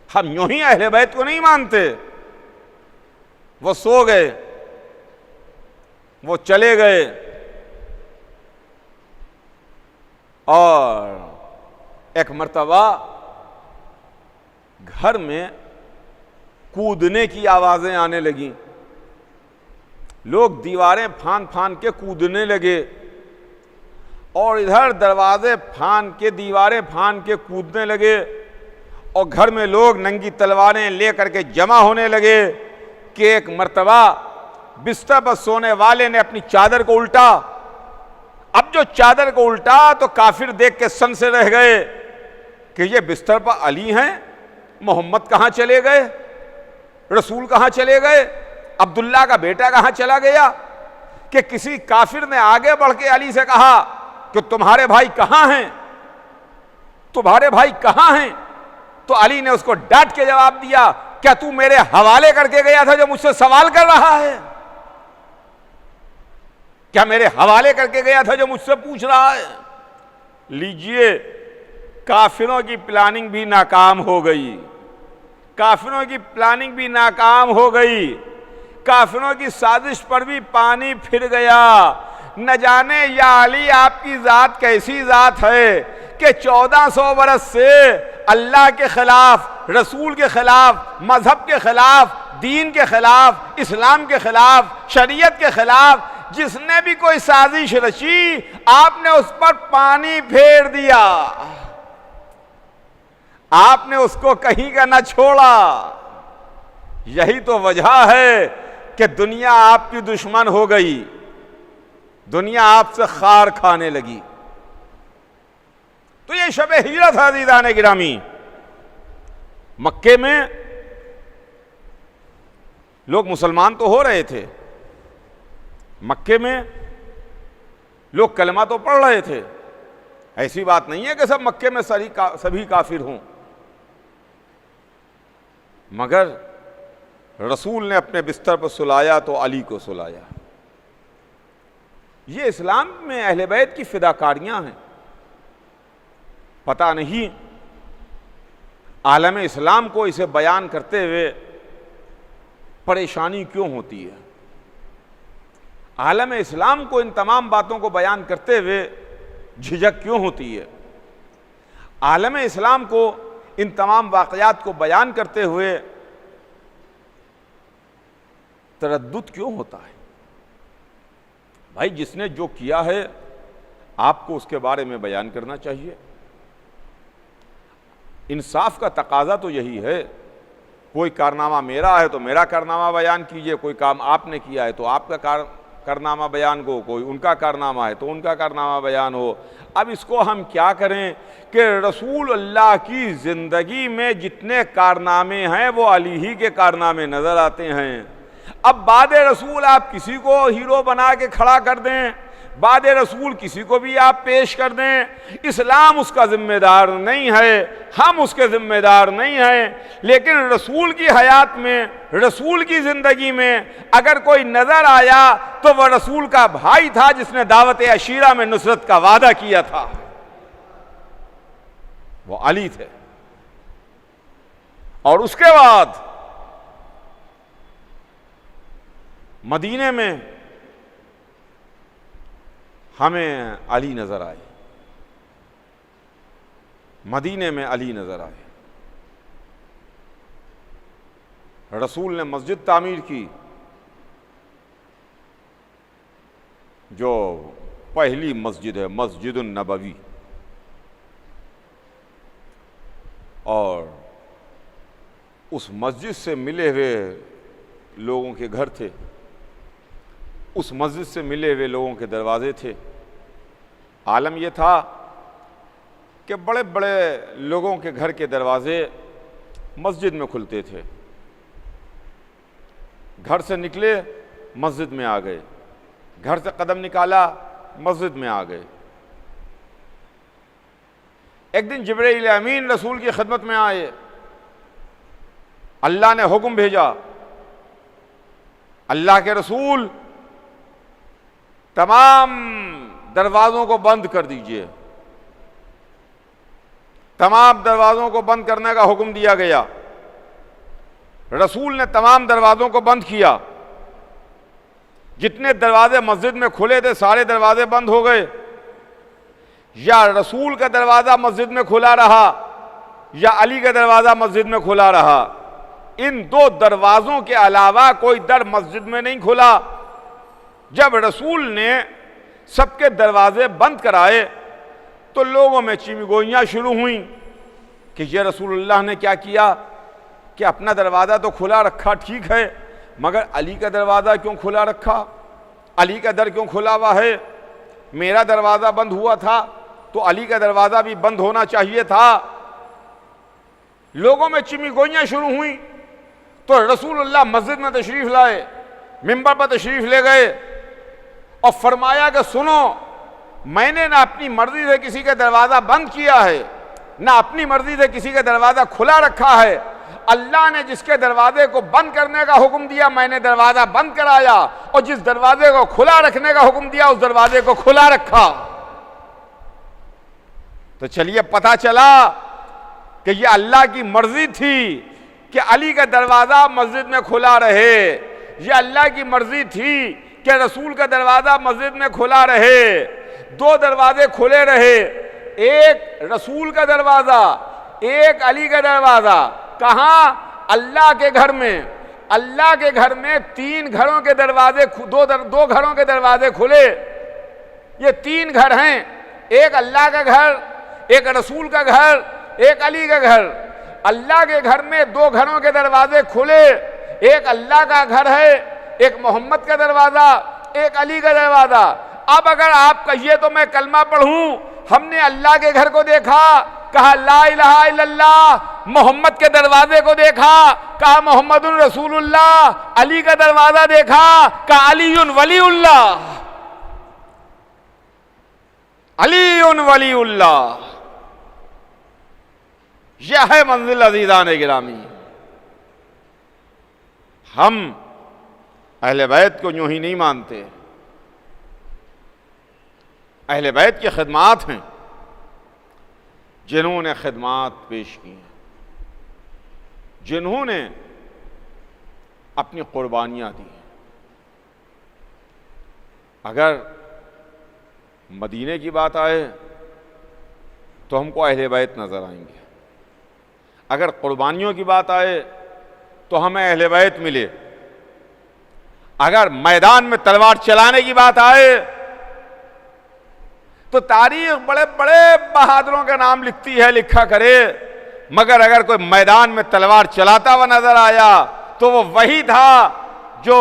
S1: ہم یوں ہی اہل بیت کو نہیں مانتے. وہ سو گئے، وہ چلے گئے، اور ایک مرتبہ گھر میں کودنے کی آوازیں آنے لگیں. لوگ دیواریں پھان پھان کے کودنے لگے، اور ادھر دروازے پھان کے دیواریں پھان کے کودنے لگے، اور گھر میں لوگ ننگی تلواریں لے کر کے جمع ہونے لگے. کہ ایک مرتبہ بستر پر سونے والے نے اپنی چادر کو الٹا. اب جو چادر کو الٹا تو کافر دیکھ کے سن سے رہ گئے کہ یہ بستر پر علی ہیں، محمد کہاں چلے گئے، رسول کہاں چلے گئے، عبداللہ کا بیٹا کہاں چلا گیا. کہ کسی کافر نے آگے بڑھ کے علی سے کہا کہ تمہارے بھائی کہاں ہیں، تمہارے بھائی کہاں ہیں. تو علی نے اس کو ڈانٹ کے جواب دیا، کیا تو میرے حوالے کر کے گیا تھا جو مجھ سے سوال کر رہا ہے؟ کیا میرے حوالے کر کے گیا تھا جو مجھ سے پوچھ رہا ہے؟ لیجئے، کافروں کی پلاننگ بھی ناکام ہو گئی، کافروں کی پلاننگ بھی ناکام ہو گئی، کافروں کی سازش پر بھی پانی پھر گیا. نہ جانے یا علی آپ کی ذات کیسی ذات ہے کہ 1400 برس سے اللہ کے خلاف، رسول کے خلاف، مذہب کے خلاف، دین کے خلاف، اسلام کے خلاف، شریعت کے خلاف جس نے بھی کوئی سازش رچی، آپ نے اس پر پانی پھیر دیا، آپ نے اس کو کہیں کا نہ چھوڑا. یہی تو وجہ ہے کہ دنیا آپ کی دشمن ہو گئی، دنیا آپ سے خار کھانے لگی. تو یہ شب ہجرت عزیزان گرامی. مکے میں لوگ مسلمان تو ہو رہے تھے، مکے میں لوگ کلمہ تو پڑھ رہے تھے، ایسی بات نہیں ہے کہ سب مکے میں سبھی کافر ہوں، مگر رسول نے اپنے بستر پر سلایا تو علی کو سلایا. یہ اسلام میں اہل بیت کی فداکاریاں ہیں. پتہ نہیں عالم اسلام کو اسے بیان کرتے ہوئے پریشانی کیوں ہوتی ہے، عالم اسلام کو ان تمام باتوں کو بیان کرتے ہوئے جھجک کیوں ہوتی ہے، عالم اسلام کو ان تمام واقعات کو بیان کرتے ہوئے تردد کیوں ہوتا ہے. بھائی جس نے جو کیا ہے آپ کو اس کے بارے میں بیان کرنا چاہیے. انصاف کا تقاضا تو یہی ہے، کوئی کارنامہ میرا ہے تو میرا کارنامہ بیان کیجئے، کوئی کام آپ نے کیا ہے تو آپ کا کارنامہ بیان ہو، کوئی ان کا کارنامہ ہے تو ان کا کارنامہ بیان ہو۔ اب اس کو ہم کیا کریں کہ رسول اللہ کی زندگی میں جتنے کارنامے ہیں وہ علی ہی کے کارنامے نظر آتے ہیں۔ اب بعد رسول آپ کسی کو ہیرو بنا کے کھڑا کر دیں، بعد رسول کسی کو بھی آپ پیش کر دیں، اسلام اس کا ذمہ دار نہیں ہے، ہم اس کے ذمہ دار نہیں ہیں۔ لیکن رسول کی حیات میں، رسول کی زندگی میں اگر کوئی نظر آیا تو وہ رسول کا بھائی تھا جس نے دعوت عشیرہ میں نصرت کا وعدہ کیا تھا، وہ علی تھے۔ اور اس کے بعد مدینے میں ہمیں علی نظر آئے، مدینے میں علی نظر آئے۔ رسول نے مسجد تعمیر کی، جو پہلی مسجد ہے مسجد النبوی، اور اس مسجد سے ملے ہوئے لوگوں کے گھر تھے، اس مسجد سے ملے ہوئے لوگوں کے دروازے تھے۔ عالم یہ تھا کہ بڑے بڑے لوگوں کے گھر کے دروازے مسجد میں کھلتے تھے، گھر سے نکلے مسجد میں آ گئے، گھر سے قدم نکالا مسجد میں آ گئے۔ ایک دن جبرائیل امین رسول کی خدمت میں آئے، اللہ نے حکم بھیجا، اللہ کے رسول تمام دروازوں کو بند کر دیجئے۔ تمام دروازوں کو بند کرنے کا حکم دیا گیا۔ رسول نے تمام دروازوں کو بند کیا، جتنے دروازے مسجد میں کھلے تھے سارے دروازے بند ہو گئے۔ یا رسول کا دروازہ مسجد میں کھلا رہا یا علی کا دروازہ مسجد میں کھلا رہا، ان دو دروازوں کے علاوہ کوئی در مسجد میں نہیں کھلا۔ جب رسول نے سب کے دروازے بند کرائے تو لوگوں میں چیمی گوئیاں شروع ہوئیں کہ یہ رسول اللہ نے کیا کیا کہ اپنا دروازہ تو کھلا رکھا ٹھیک ہے، مگر علی کا دروازہ کیوں کھلا رکھا؟ علی کا در کیوں کھلا ہوا ہے؟ میرا دروازہ بند ہوا تھا تو علی کا دروازہ بھی بند ہونا چاہیے تھا۔ لوگوں میں چیمی گوئیاں شروع ہوئیں تو رسول اللہ مسجد میں تشریف لائے، منبر پر تشریف لے گئے اور فرمایا کہ سنو، میں نے نہ اپنی مرضی سے کسی کا دروازہ بند کیا ہے، نہ اپنی مرضی سے کسی کا دروازہ کھلا رکھا ہے۔ اللہ نے جس کے دروازے کو بند کرنے کا حکم دیا میں نے دروازہ بند کرایا، اور جس دروازے کو کھلا رکھنے کا حکم دیا اس دروازے کو کھلا رکھا۔ تو چلیے پتہ چلا کہ یہ اللہ کی مرضی تھی کہ علی کا دروازہ مسجد میں کھلا رہے، یہ اللہ کی مرضی تھی کہ رسول کا دروازہ مسجد میں کھلا رہے۔ دو دروازے کھلے رہے، ایک رسول کا دروازہ، ایک علی کا دروازہ۔ کہاں؟ اللہ کے گھر میں۔ اللہ کے گھر میں تین گھروں کے دروازے، دو گھروں کے دروازے کھلے۔ یہ تین گھر ہیں، ایک اللہ کا گھر، ایک رسول کا گھر، ایک علی کا گھر۔ اللہ کے گھر میں دو گھروں کے دروازے کھلے، ایک اللہ کا گھر ہے، ایک محمد کا دروازہ، ایک علی کا دروازہ۔ اب اگر آپ کہیے تو میں کلمہ پڑھوں، ہم نے اللہ کے گھر کو دیکھا، کہا لا الہ الا اللہ، محمد کے دروازے کو دیکھا، کہا محمد رسول اللہ، علی کا دروازہ دیکھا، کہا علی ولی اللہ، علی ولی اللہ۔ یہ ہے منزل عزیزان گرامی۔ ہم اہل بیت کو یوں ہی نہیں مانتے۔ اہل بیت کی خدمات ہیں، جنہوں نے خدمات پیش کی ہیں، جنہوں نے اپنی قربانیاں دی ہیں۔ اگر مدینے کی بات آئے تو ہم کو اہل بیت نظر آئیں گے، اگر قربانیوں کی بات آئے تو ہمیں اہل بیت ملے، اگر میدان میں تلوار چلانے کی بات آئے تو تاریخ بڑے بڑے بہادروں کا نام لکھتی ہے، لکھا کرے، مگر اگر کوئی میدان میں تلوار چلاتا ہوا نظر آیا تو وہ وہی تھا جو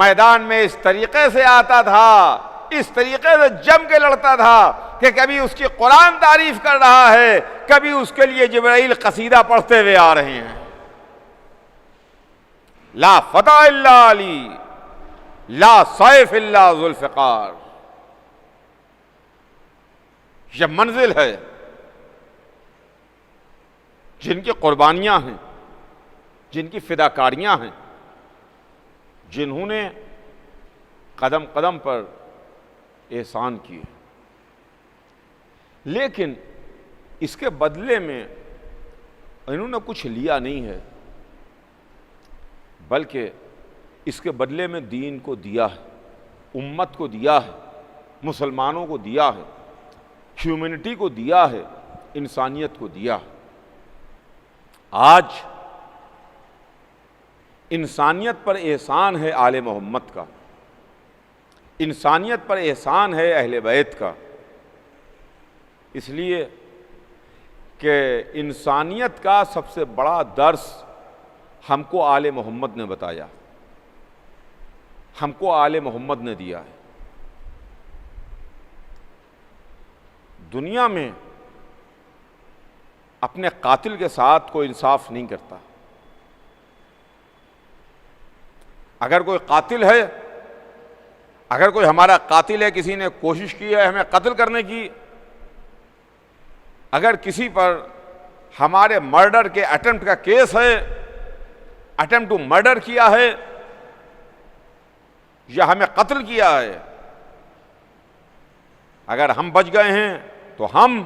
S1: میدان میں اس طریقے سے آتا تھا، اس طریقے سے جم کے لڑتا تھا کہ کبھی اس کی قرآن تعریف کر رہا ہے، کبھی اس کے لیے جبرائیل قصیدہ پڑھتے ہوئے آ رہے ہیں۔ لا فتح الا علی، لا سیف الا ذوالفقار، یہ منزل ہے جن کی قربانیاں ہیں، جن کی فداکاریاں ہیں، جنہوں نے قدم قدم پر احسان کیے، لیکن اس کے بدلے میں انہوں نے کچھ لیا نہیں ہے، بلکہ اس کے بدلے میں دین کو دیا ہے، امت کو دیا ہے، مسلمانوں کو دیا ہے، ہیومینٹی کو دیا ہے، انسانیت کو دیا ہے۔ آج انسانیت پر احسان ہے آل محمد کا، انسانیت پر احسان ہے اہل بیت کا، اس لیے کہ انسانیت کا سب سے بڑا درس ہم کو آل محمد نے بتایا، ہم کو آل محمد نے دیا ہے۔ دنیا میں اپنے قاتل کے ساتھ کوئی انصاف نہیں کرتا۔ اگر کوئی قاتل ہے، اگر کوئی ہمارا قاتل ہے، کسی نے کوشش کی ہے ہمیں قتل کرنے کی، اگر کسی پر ہمارے مرڈر کے اٹمپٹ کا کیس ہے، اٹمپٹ ٹو مرڈر کیا ہے یا ہمیں قتل کیا ہے، اگر ہم بچ گئے ہیں تو ہم،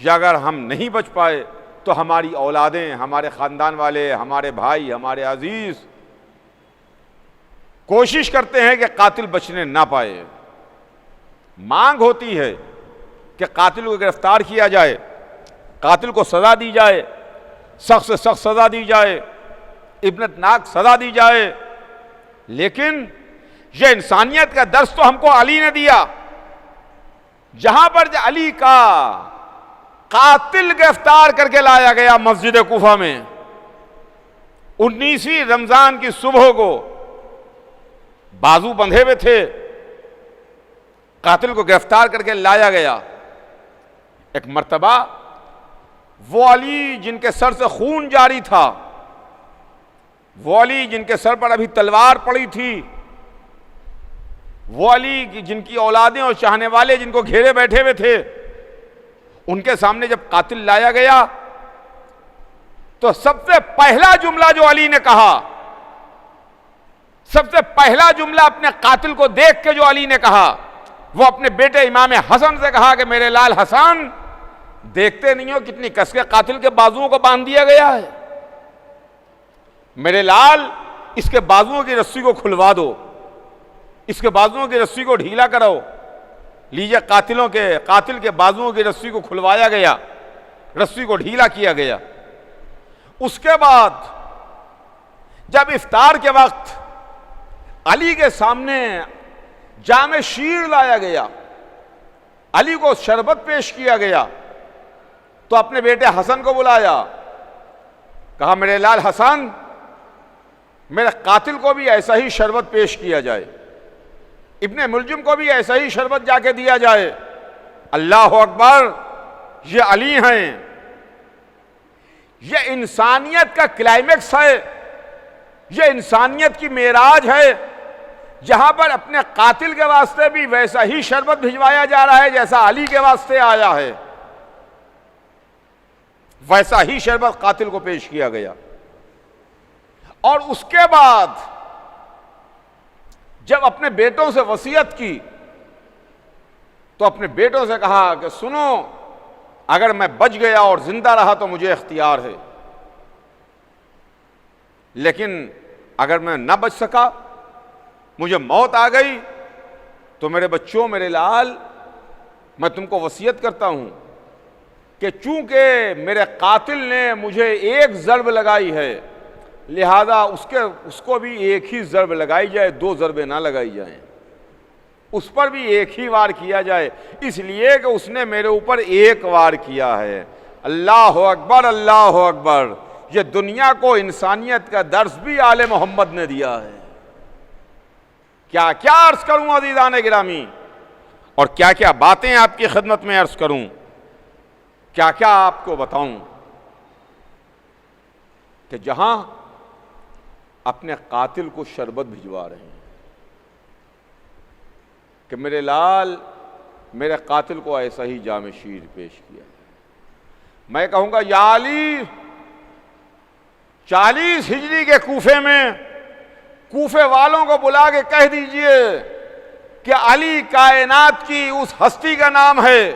S1: یا اگر ہم نہیں بچ پائے تو ہماری اولادیں، ہمارے خاندان والے، ہمارے بھائی، ہمارے عزیز کوشش کرتے ہیں کہ قاتل بچنے نہ پائے۔ مانگ ہوتی ہے کہ قاتل کو گرفتار کیا جائے، قاتل کو سزا دی جائے، سخت سے سخت سزا دی جائے، عبرت ناک سزا دی جائے، لیکن یہ انسانیت کا درس تو ہم کو علی نے دیا۔ جہاں پر علی کا قاتل گرفتار کر کے لایا گیا مسجد کوفہ میں 19ویں رمضان کی صبح کو، بازو بندھے ہوئے تھے، قاتل کو گرفتار کر کے لایا گیا۔ ایک مرتبہ وہ علی جن کے سر سے خون جاری تھا، وہ علی جن کے سر پر ابھی تلوار پڑی تھی، وہ علی جن کی اولادیں اور چاہنے والے جن کو گھیرے بیٹھے ہوئے تھے، ان کے سامنے جب قاتل لایا گیا تو سب سے پہلا جملہ جو علی نے کہا، سب سے پہلا جملہ اپنے قاتل کو دیکھ کے جو علی نے کہا، وہ اپنے بیٹے امام حسن سے کہا کہ میرے لال حسن، دیکھتے نہیں ہو کتنی کس کے قاتل کے بازوؤں کو باندھ دیا گیا ہے، میرے لال اس کے بازوؤں کی رسی کو کھلوا دو، اس کے بازوؤں کی رسی کو ڈھیلا کرو۔ لیجئے قاتل کے بازوؤں کی رسی کو کھلوایا گیا، رسی کو ڈھیلا کیا گیا۔ اس کے بعد جب افطار کے وقت علی کے سامنے جام شیر لایا گیا، علی کو شربت پیش کیا گیا، تو اپنے بیٹے حسن کو بلایا، کہا میرے لال حسن، میرے قاتل کو بھی ایسا ہی شربت پیش کیا جائے، ابن ملجم کو بھی ایسا ہی شربت جا کے دیا جائے۔ اللہ اکبر، یہ علی ہیں، یہ انسانیت کا کلائمیکس ہے، یہ انسانیت کی معراج ہے، جہاں پر اپنے قاتل کے واسطے بھی ویسا ہی شربت بھجوایا جا رہا ہے جیسا علی کے واسطے آیا ہے، ویسا ہی شربت قاتل کو پیش کیا گیا۔ اور اس کے بعد جب اپنے بیٹوں سے وصیت کی تو اپنے بیٹوں سے کہا کہ سنو، اگر میں بچ گیا اور زندہ رہا تو مجھے اختیار ہے، لیکن اگر میں نہ بچ سکا، مجھے موت آ گئی، تو میرے بچوں، میرے لال، میں تم کو وصیت کرتا ہوں کہ چونکہ میرے قاتل نے مجھے ایک ضرب لگائی ہے، لہذا اس کو بھی ایک ہی ضرب لگائی جائے، دو ضربیں نہ لگائی جائیں، اس پر بھی ایک ہی وار کیا جائے، اس لیے کہ اس نے میرے اوپر ایک وار کیا ہے، اللہ اکبر اللہ اکبر. یہ دنیا کو انسانیت کا درس بھی آل محمد نے دیا ہے. کیا کیا عرض کروں عزیزان گرامی، اور کیا کیا باتیں آپ کی خدمت میں عرض کروں، کیا کیا آپ کو بتاؤں کہ جہاں اپنے قاتل کو شربت بھجوا رہے ہیں کہ میرے لال میرے قاتل کو ایسا ہی جام شیر پیش کیا. میں کہوں گا یا علی، 40 ہجری کے کوفے میں کوفے والوں کو بلا کے کہہ دیجئے کہ علی کائنات کی اس ہستی کا نام ہے،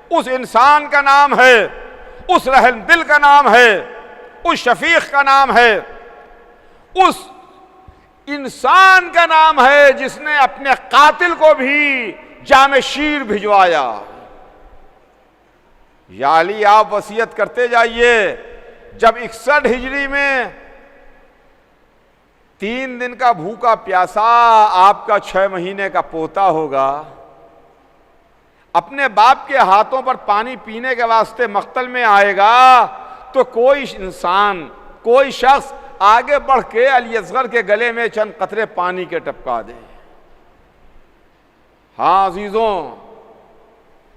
S1: اس انسان کا نام ہے، اس رحم دل کا نام ہے، اس شفیق کا نام ہے، اس انسان کا نام ہے جس نے اپنے قاتل کو بھی جام شیر بھجوایا. یا علی آپ وصیت کرتے جائیے. جب 61 ہجری میں 3 دن کا بھوکا پیاسا آپ کا 6 مہینے کا پوتا ہوگا، اپنے باپ کے ہاتھوں پر پانی پینے کے واسطے مقتل میں آئے گا، تو کوئی انسان، کوئی شخص آگے بڑھ کے علی اصغر کے گلے میں چند قطرے پانی کے ٹپکا دے. ہاں عزیزوں،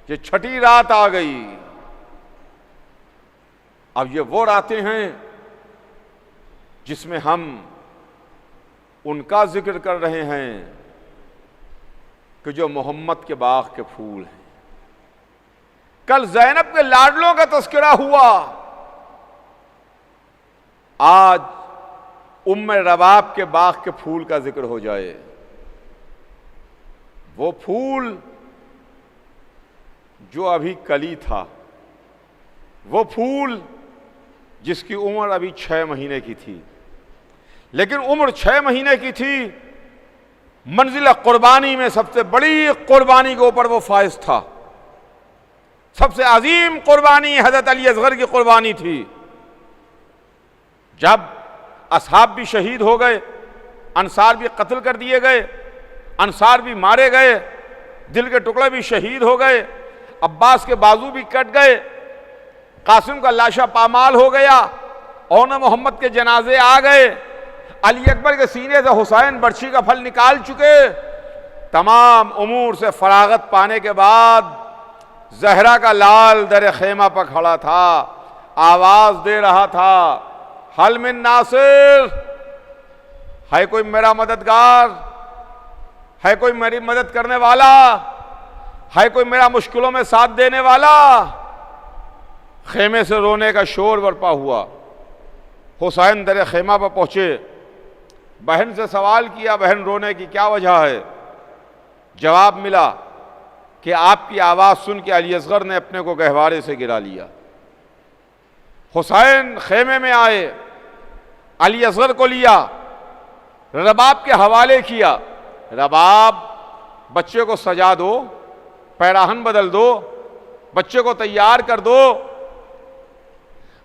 S1: یہ چھٹی رات آ گئی. اب یہ وہ راتیں ہیں جس میں ہم ان کا ذکر کر رہے ہیں کہ جو محمد کے باغ کے پھول ہیں. کل زینب کے لاڈلوں کا تذکرہ ہوا، آج ام رباب کے باغ کے پھول کا ذکر ہو جائے. وہ پھول جو ابھی کلی تھا، وہ پھول جس کی عمر ابھی 6 مہینے کی تھی، لیکن عمر 6 مہینے کی تھی، منزل قربانی میں سب سے بڑی قربانی کے اوپر وہ فائز تھا. سب سے عظیم قربانی حضرت علی اصغر کی قربانی تھی. جب اصحاب بھی شہید ہو گئے، انصار بھی قتل کر دیے گئے، انصار بھی مارے گئے، دل کے ٹکڑے بھی شہید ہو گئے، عباس کے بازو بھی کٹ گئے، قاسم کا لاشا پامال ہو گیا، اون محمد کے جنازے آ گئے، علی اکبر کے سینے سے حسین برچھی کا پھل نکال چکے. تمام امور سے فراغت پانے کے بعد زہرا کا لال در خیمہ پر کھڑا تھا، آواز دے رہا تھا، حل من ناصر، ہے کوئی میرا مددگار، ہے کوئی میری مدد کرنے والا، ہے کوئی میرا مشکلوں میں ساتھ دینے والا. خیمے سے رونے کا شور برپا ہوا. حسین در خیمہ پر پہنچے، بہن سے سوال کیا بہن رونے کی کیا وجہ ہے؟ جواب ملا کہ آپ کی آواز سن کے علی اصغر نے اپنے کو گہوارے سے گرا لیا. حسین خیمے میں آئے، علی اصغر کو لیا، رباب کے حوالے کیا. رباب، بچے کو سجا دو، پیراہن بدل دو، بچے کو تیار کر دو.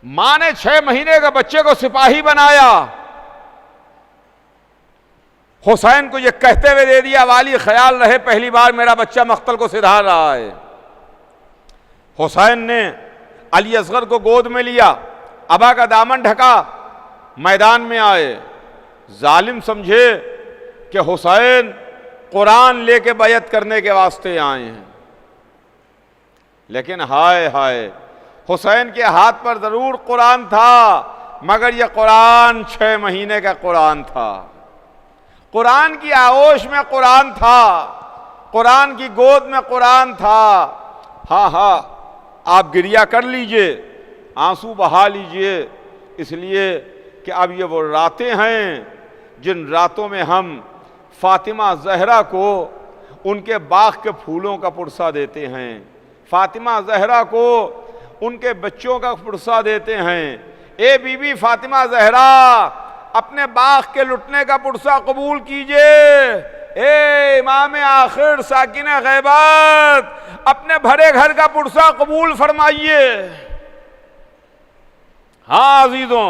S1: ماں نے 6 مہینے کا بچے کو سپاہی بنایا. حسین کو یہ کہتے ہوئے دے دیا، والی خیال رہے پہلی بار میرا بچہ مقتل کو سدھار رہا ہے. حسین نے علی اصغر کو گود میں لیا، ابا کا دامن ڈھکا، میدان میں آئے. ظالم سمجھے کہ حسین قرآن لے کے بیعت کرنے کے واسطے آئے ہیں، لیکن ہائے ہائے، حسین کے ہاتھ پر ضرور قرآن تھا، مگر یہ قرآن 6 مہینے کا قرآن تھا. قرآن کی آغوش میں قرآن تھا، قرآن کی گود میں قرآن تھا. ہاں ہاں، آپ گریہ کر لیجئے، آنسو بہا لیجئے، اس لیے کہ اب یہ وہ راتیں ہیں جن راتوں میں ہم فاطمہ زہرا کو ان کے باغ کے پھولوں کا پرسہ دیتے ہیں، فاطمہ زہرا کو ان کے بچوں کا پرسہ دیتے ہیں. اے بی بی فاطمہ زہرا، اپنے باغ کے لٹنے کا پرسہ قبول کیجئے. اے امام آخر ساکن غیبت، اپنے بھرے گھر کا پرسہ قبول فرمائیے. ہاں عزیزوں،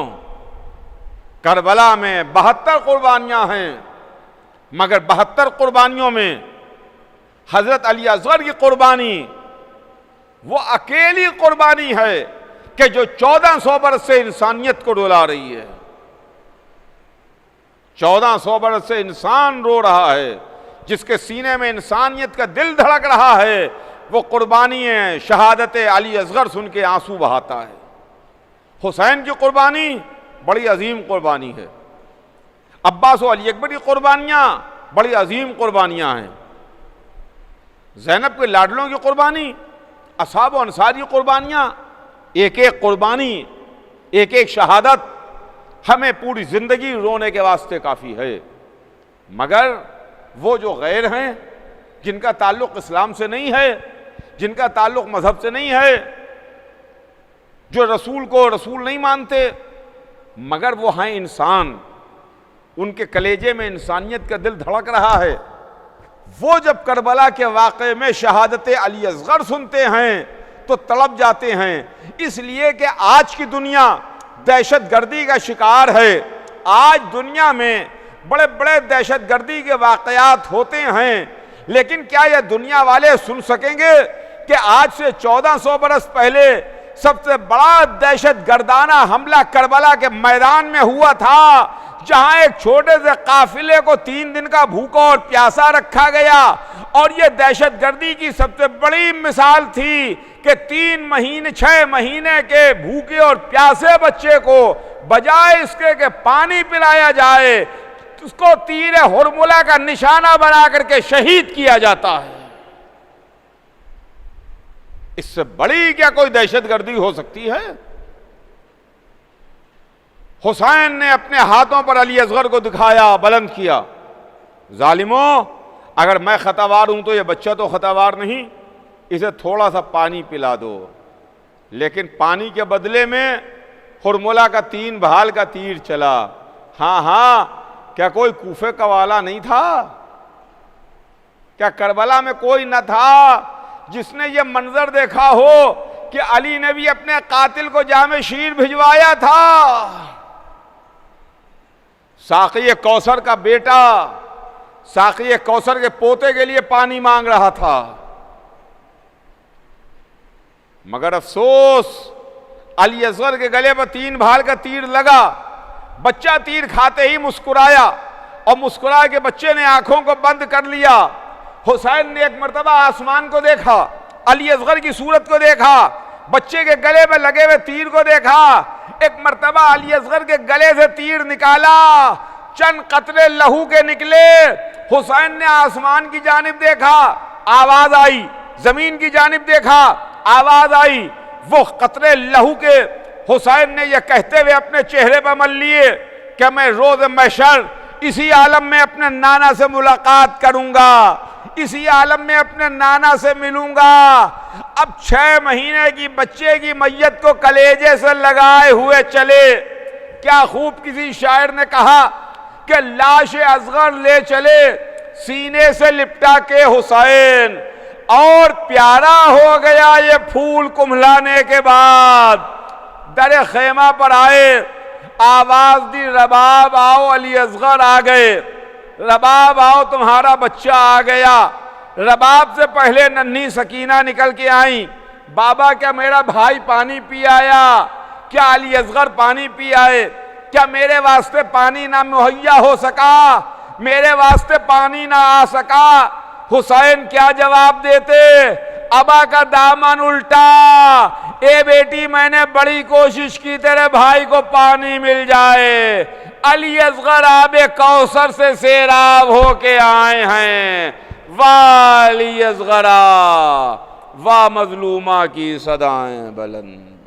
S1: کربلا میں 72 قربانیاں ہیں، مگر 72 قربانیوں میں حضرت علی اصغر کی قربانی وہ اکیلی قربانی ہے کہ جو 1400 برس سے انسانیت کو رلا رہی ہے. 1400 برس سے انسان رو رہا ہے، جس کے سینے میں انسانیت کا دل دھڑک رہا ہے، وہ قربانی ہے. شہادت علی اصغر سن کے آنسو بہاتا ہے. حسین کی قربانی بڑی عظیم قربانی ہے. عباس و علی اکبر کی قربانیاں بڑی عظیم قربانیاں ہیں. زینب کے لاڈلوں کی قربانی، اصحاب و انصار کی قربانیاں، ایک ایک قربانی، ایک ایک شہادت ہمیں پوری زندگی رونے کے واسطے کافی ہے. مگر وہ جو غیر ہیں، جن کا تعلق اسلام سے نہیں ہے، جن کا تعلق مذہب سے نہیں ہے، جو رسول کو رسول نہیں مانتے، مگر وہ ہیں انسان، ان کے کلیجے میں انسانیت کا دل دھڑک رہا ہے، وہ جب کربلا کے واقعے میں شہادت علی اصغر سنتے ہیں تو تڑپ جاتے ہیں. اس لیے کہ آج کی دنیا دہشت گردی کا شکار ہے. آج دنیا میں بڑے بڑے دہشت گردی کے واقعات ہوتے ہیں، لیکن کیا یہ دنیا والے سن سکیں گے کہ آج سے 1400 برس پہلے سب سے بڑا دہشت گردانہ حملہ کربلا کے میدان میں ہوا تھا، جہاں ایک چھوٹے سے قافلے کو 3 دن کا بھوکا اور پیاسا رکھا گیا، اور یہ دہشت گردی کی سب سے بڑی مثال تھی کہ 6 مہینے کے بھوکے اور پیاسے بچے کو بجائے اس کے کہ پانی پلایا جائے، اس کو تیر ہرملہ کا نشانہ بنا کر کے شہید کیا جاتا ہے. اس سے بڑی کیا کوئی دہشت گردی ہو سکتی ہے؟ حسین نے اپنے ہاتھوں پر علی اصغر کو دکھایا، بلند کیا. ظالموں، اگر میں خطاوار ہوں تو یہ بچہ تو خطاوار نہیں، اسے تھوڑا سا پانی پلا دو. لیکن پانی کے بدلے میں ہرملہ کا 3 بھال کا تیر چلا. ہاں، کیا کوئی کوفے کا والا نہیں تھا؟ کیا کربلا میں کوئی نہ تھا جس نے یہ منظر دیکھا ہو کہ علی نے بھی اپنے قاتل کو جام شیر بھجوایا تھا؟ ساقی کوثر کا بیٹا ساقی کوثر کے پوتے کے لیے پانی مانگ رہا تھا. مگر افسوس، علی اصغر کے گلے پر 3 بھال کا تیر لگا. بچہ تیر کھاتے ہی مسکرایا، اور مسکرا کے بچے نے آنکھوں کو بند کر لیا. حسین نے ایک مرتبہ آسمان کو دیکھا، علی اصغر کی صورت کو دیکھا، بچے کے گلے میں لگے ہوئے تیر کو دیکھا. ایک مرتبہ علی اصغر کے گلے سے تیر نکالا، چند قطرے لہو کے نکلے. حسین نے آسمان کی جانب دیکھا، آواز آئی. زمین کی جانب دیکھا، آواز آئی. وہ قطرے لہو کے حسین نے یہ کہتے ہوئے اپنے چہرے پر مل لیے کہ میں روز محشر اسی عالم میں اپنے نانا سے ملاقات کروں گا، اسی عالم میں اپنے نانا سے ملوں گا. اب 6 مہینے کی بچے کی میت کو کلیجے سے لگائے ہوئے چلے. کیا خوب کسی شاعر نے کہا کہ لاش اصغر لے چلے سینے سے لپٹا کے حسین، اور پیارا ہو گیا یہ پھول کملانے کے بعد. در خیمہ پر آئے، آواز دی رباب آؤ، علی اصغر آ گئے. رباب آؤ، تمہارا بچہ آ گیا. رباب سے پہلے ننھی سکینہ نکل کے آئیں. بابا، کیا میرا بھائی پانی پی آیا؟ کیا علی اصغر پانی پی آئے؟ کیا میرے واسطے پانی نہ مہیا ہو سکا؟ میرے واسطے پانی نہ آ سکا؟ حسین کیا جواب دیتے؟ ابا کا دامن الٹا. اے بیٹی، میں نے بڑی کوشش کی تیرے بھائی کو پانی مل جائے. علی اصغر آب کوثر سے سیراب ہو کے آئے ہیں. واہ علی اصغرا، واہ مظلومہ کی صدائیں بلند.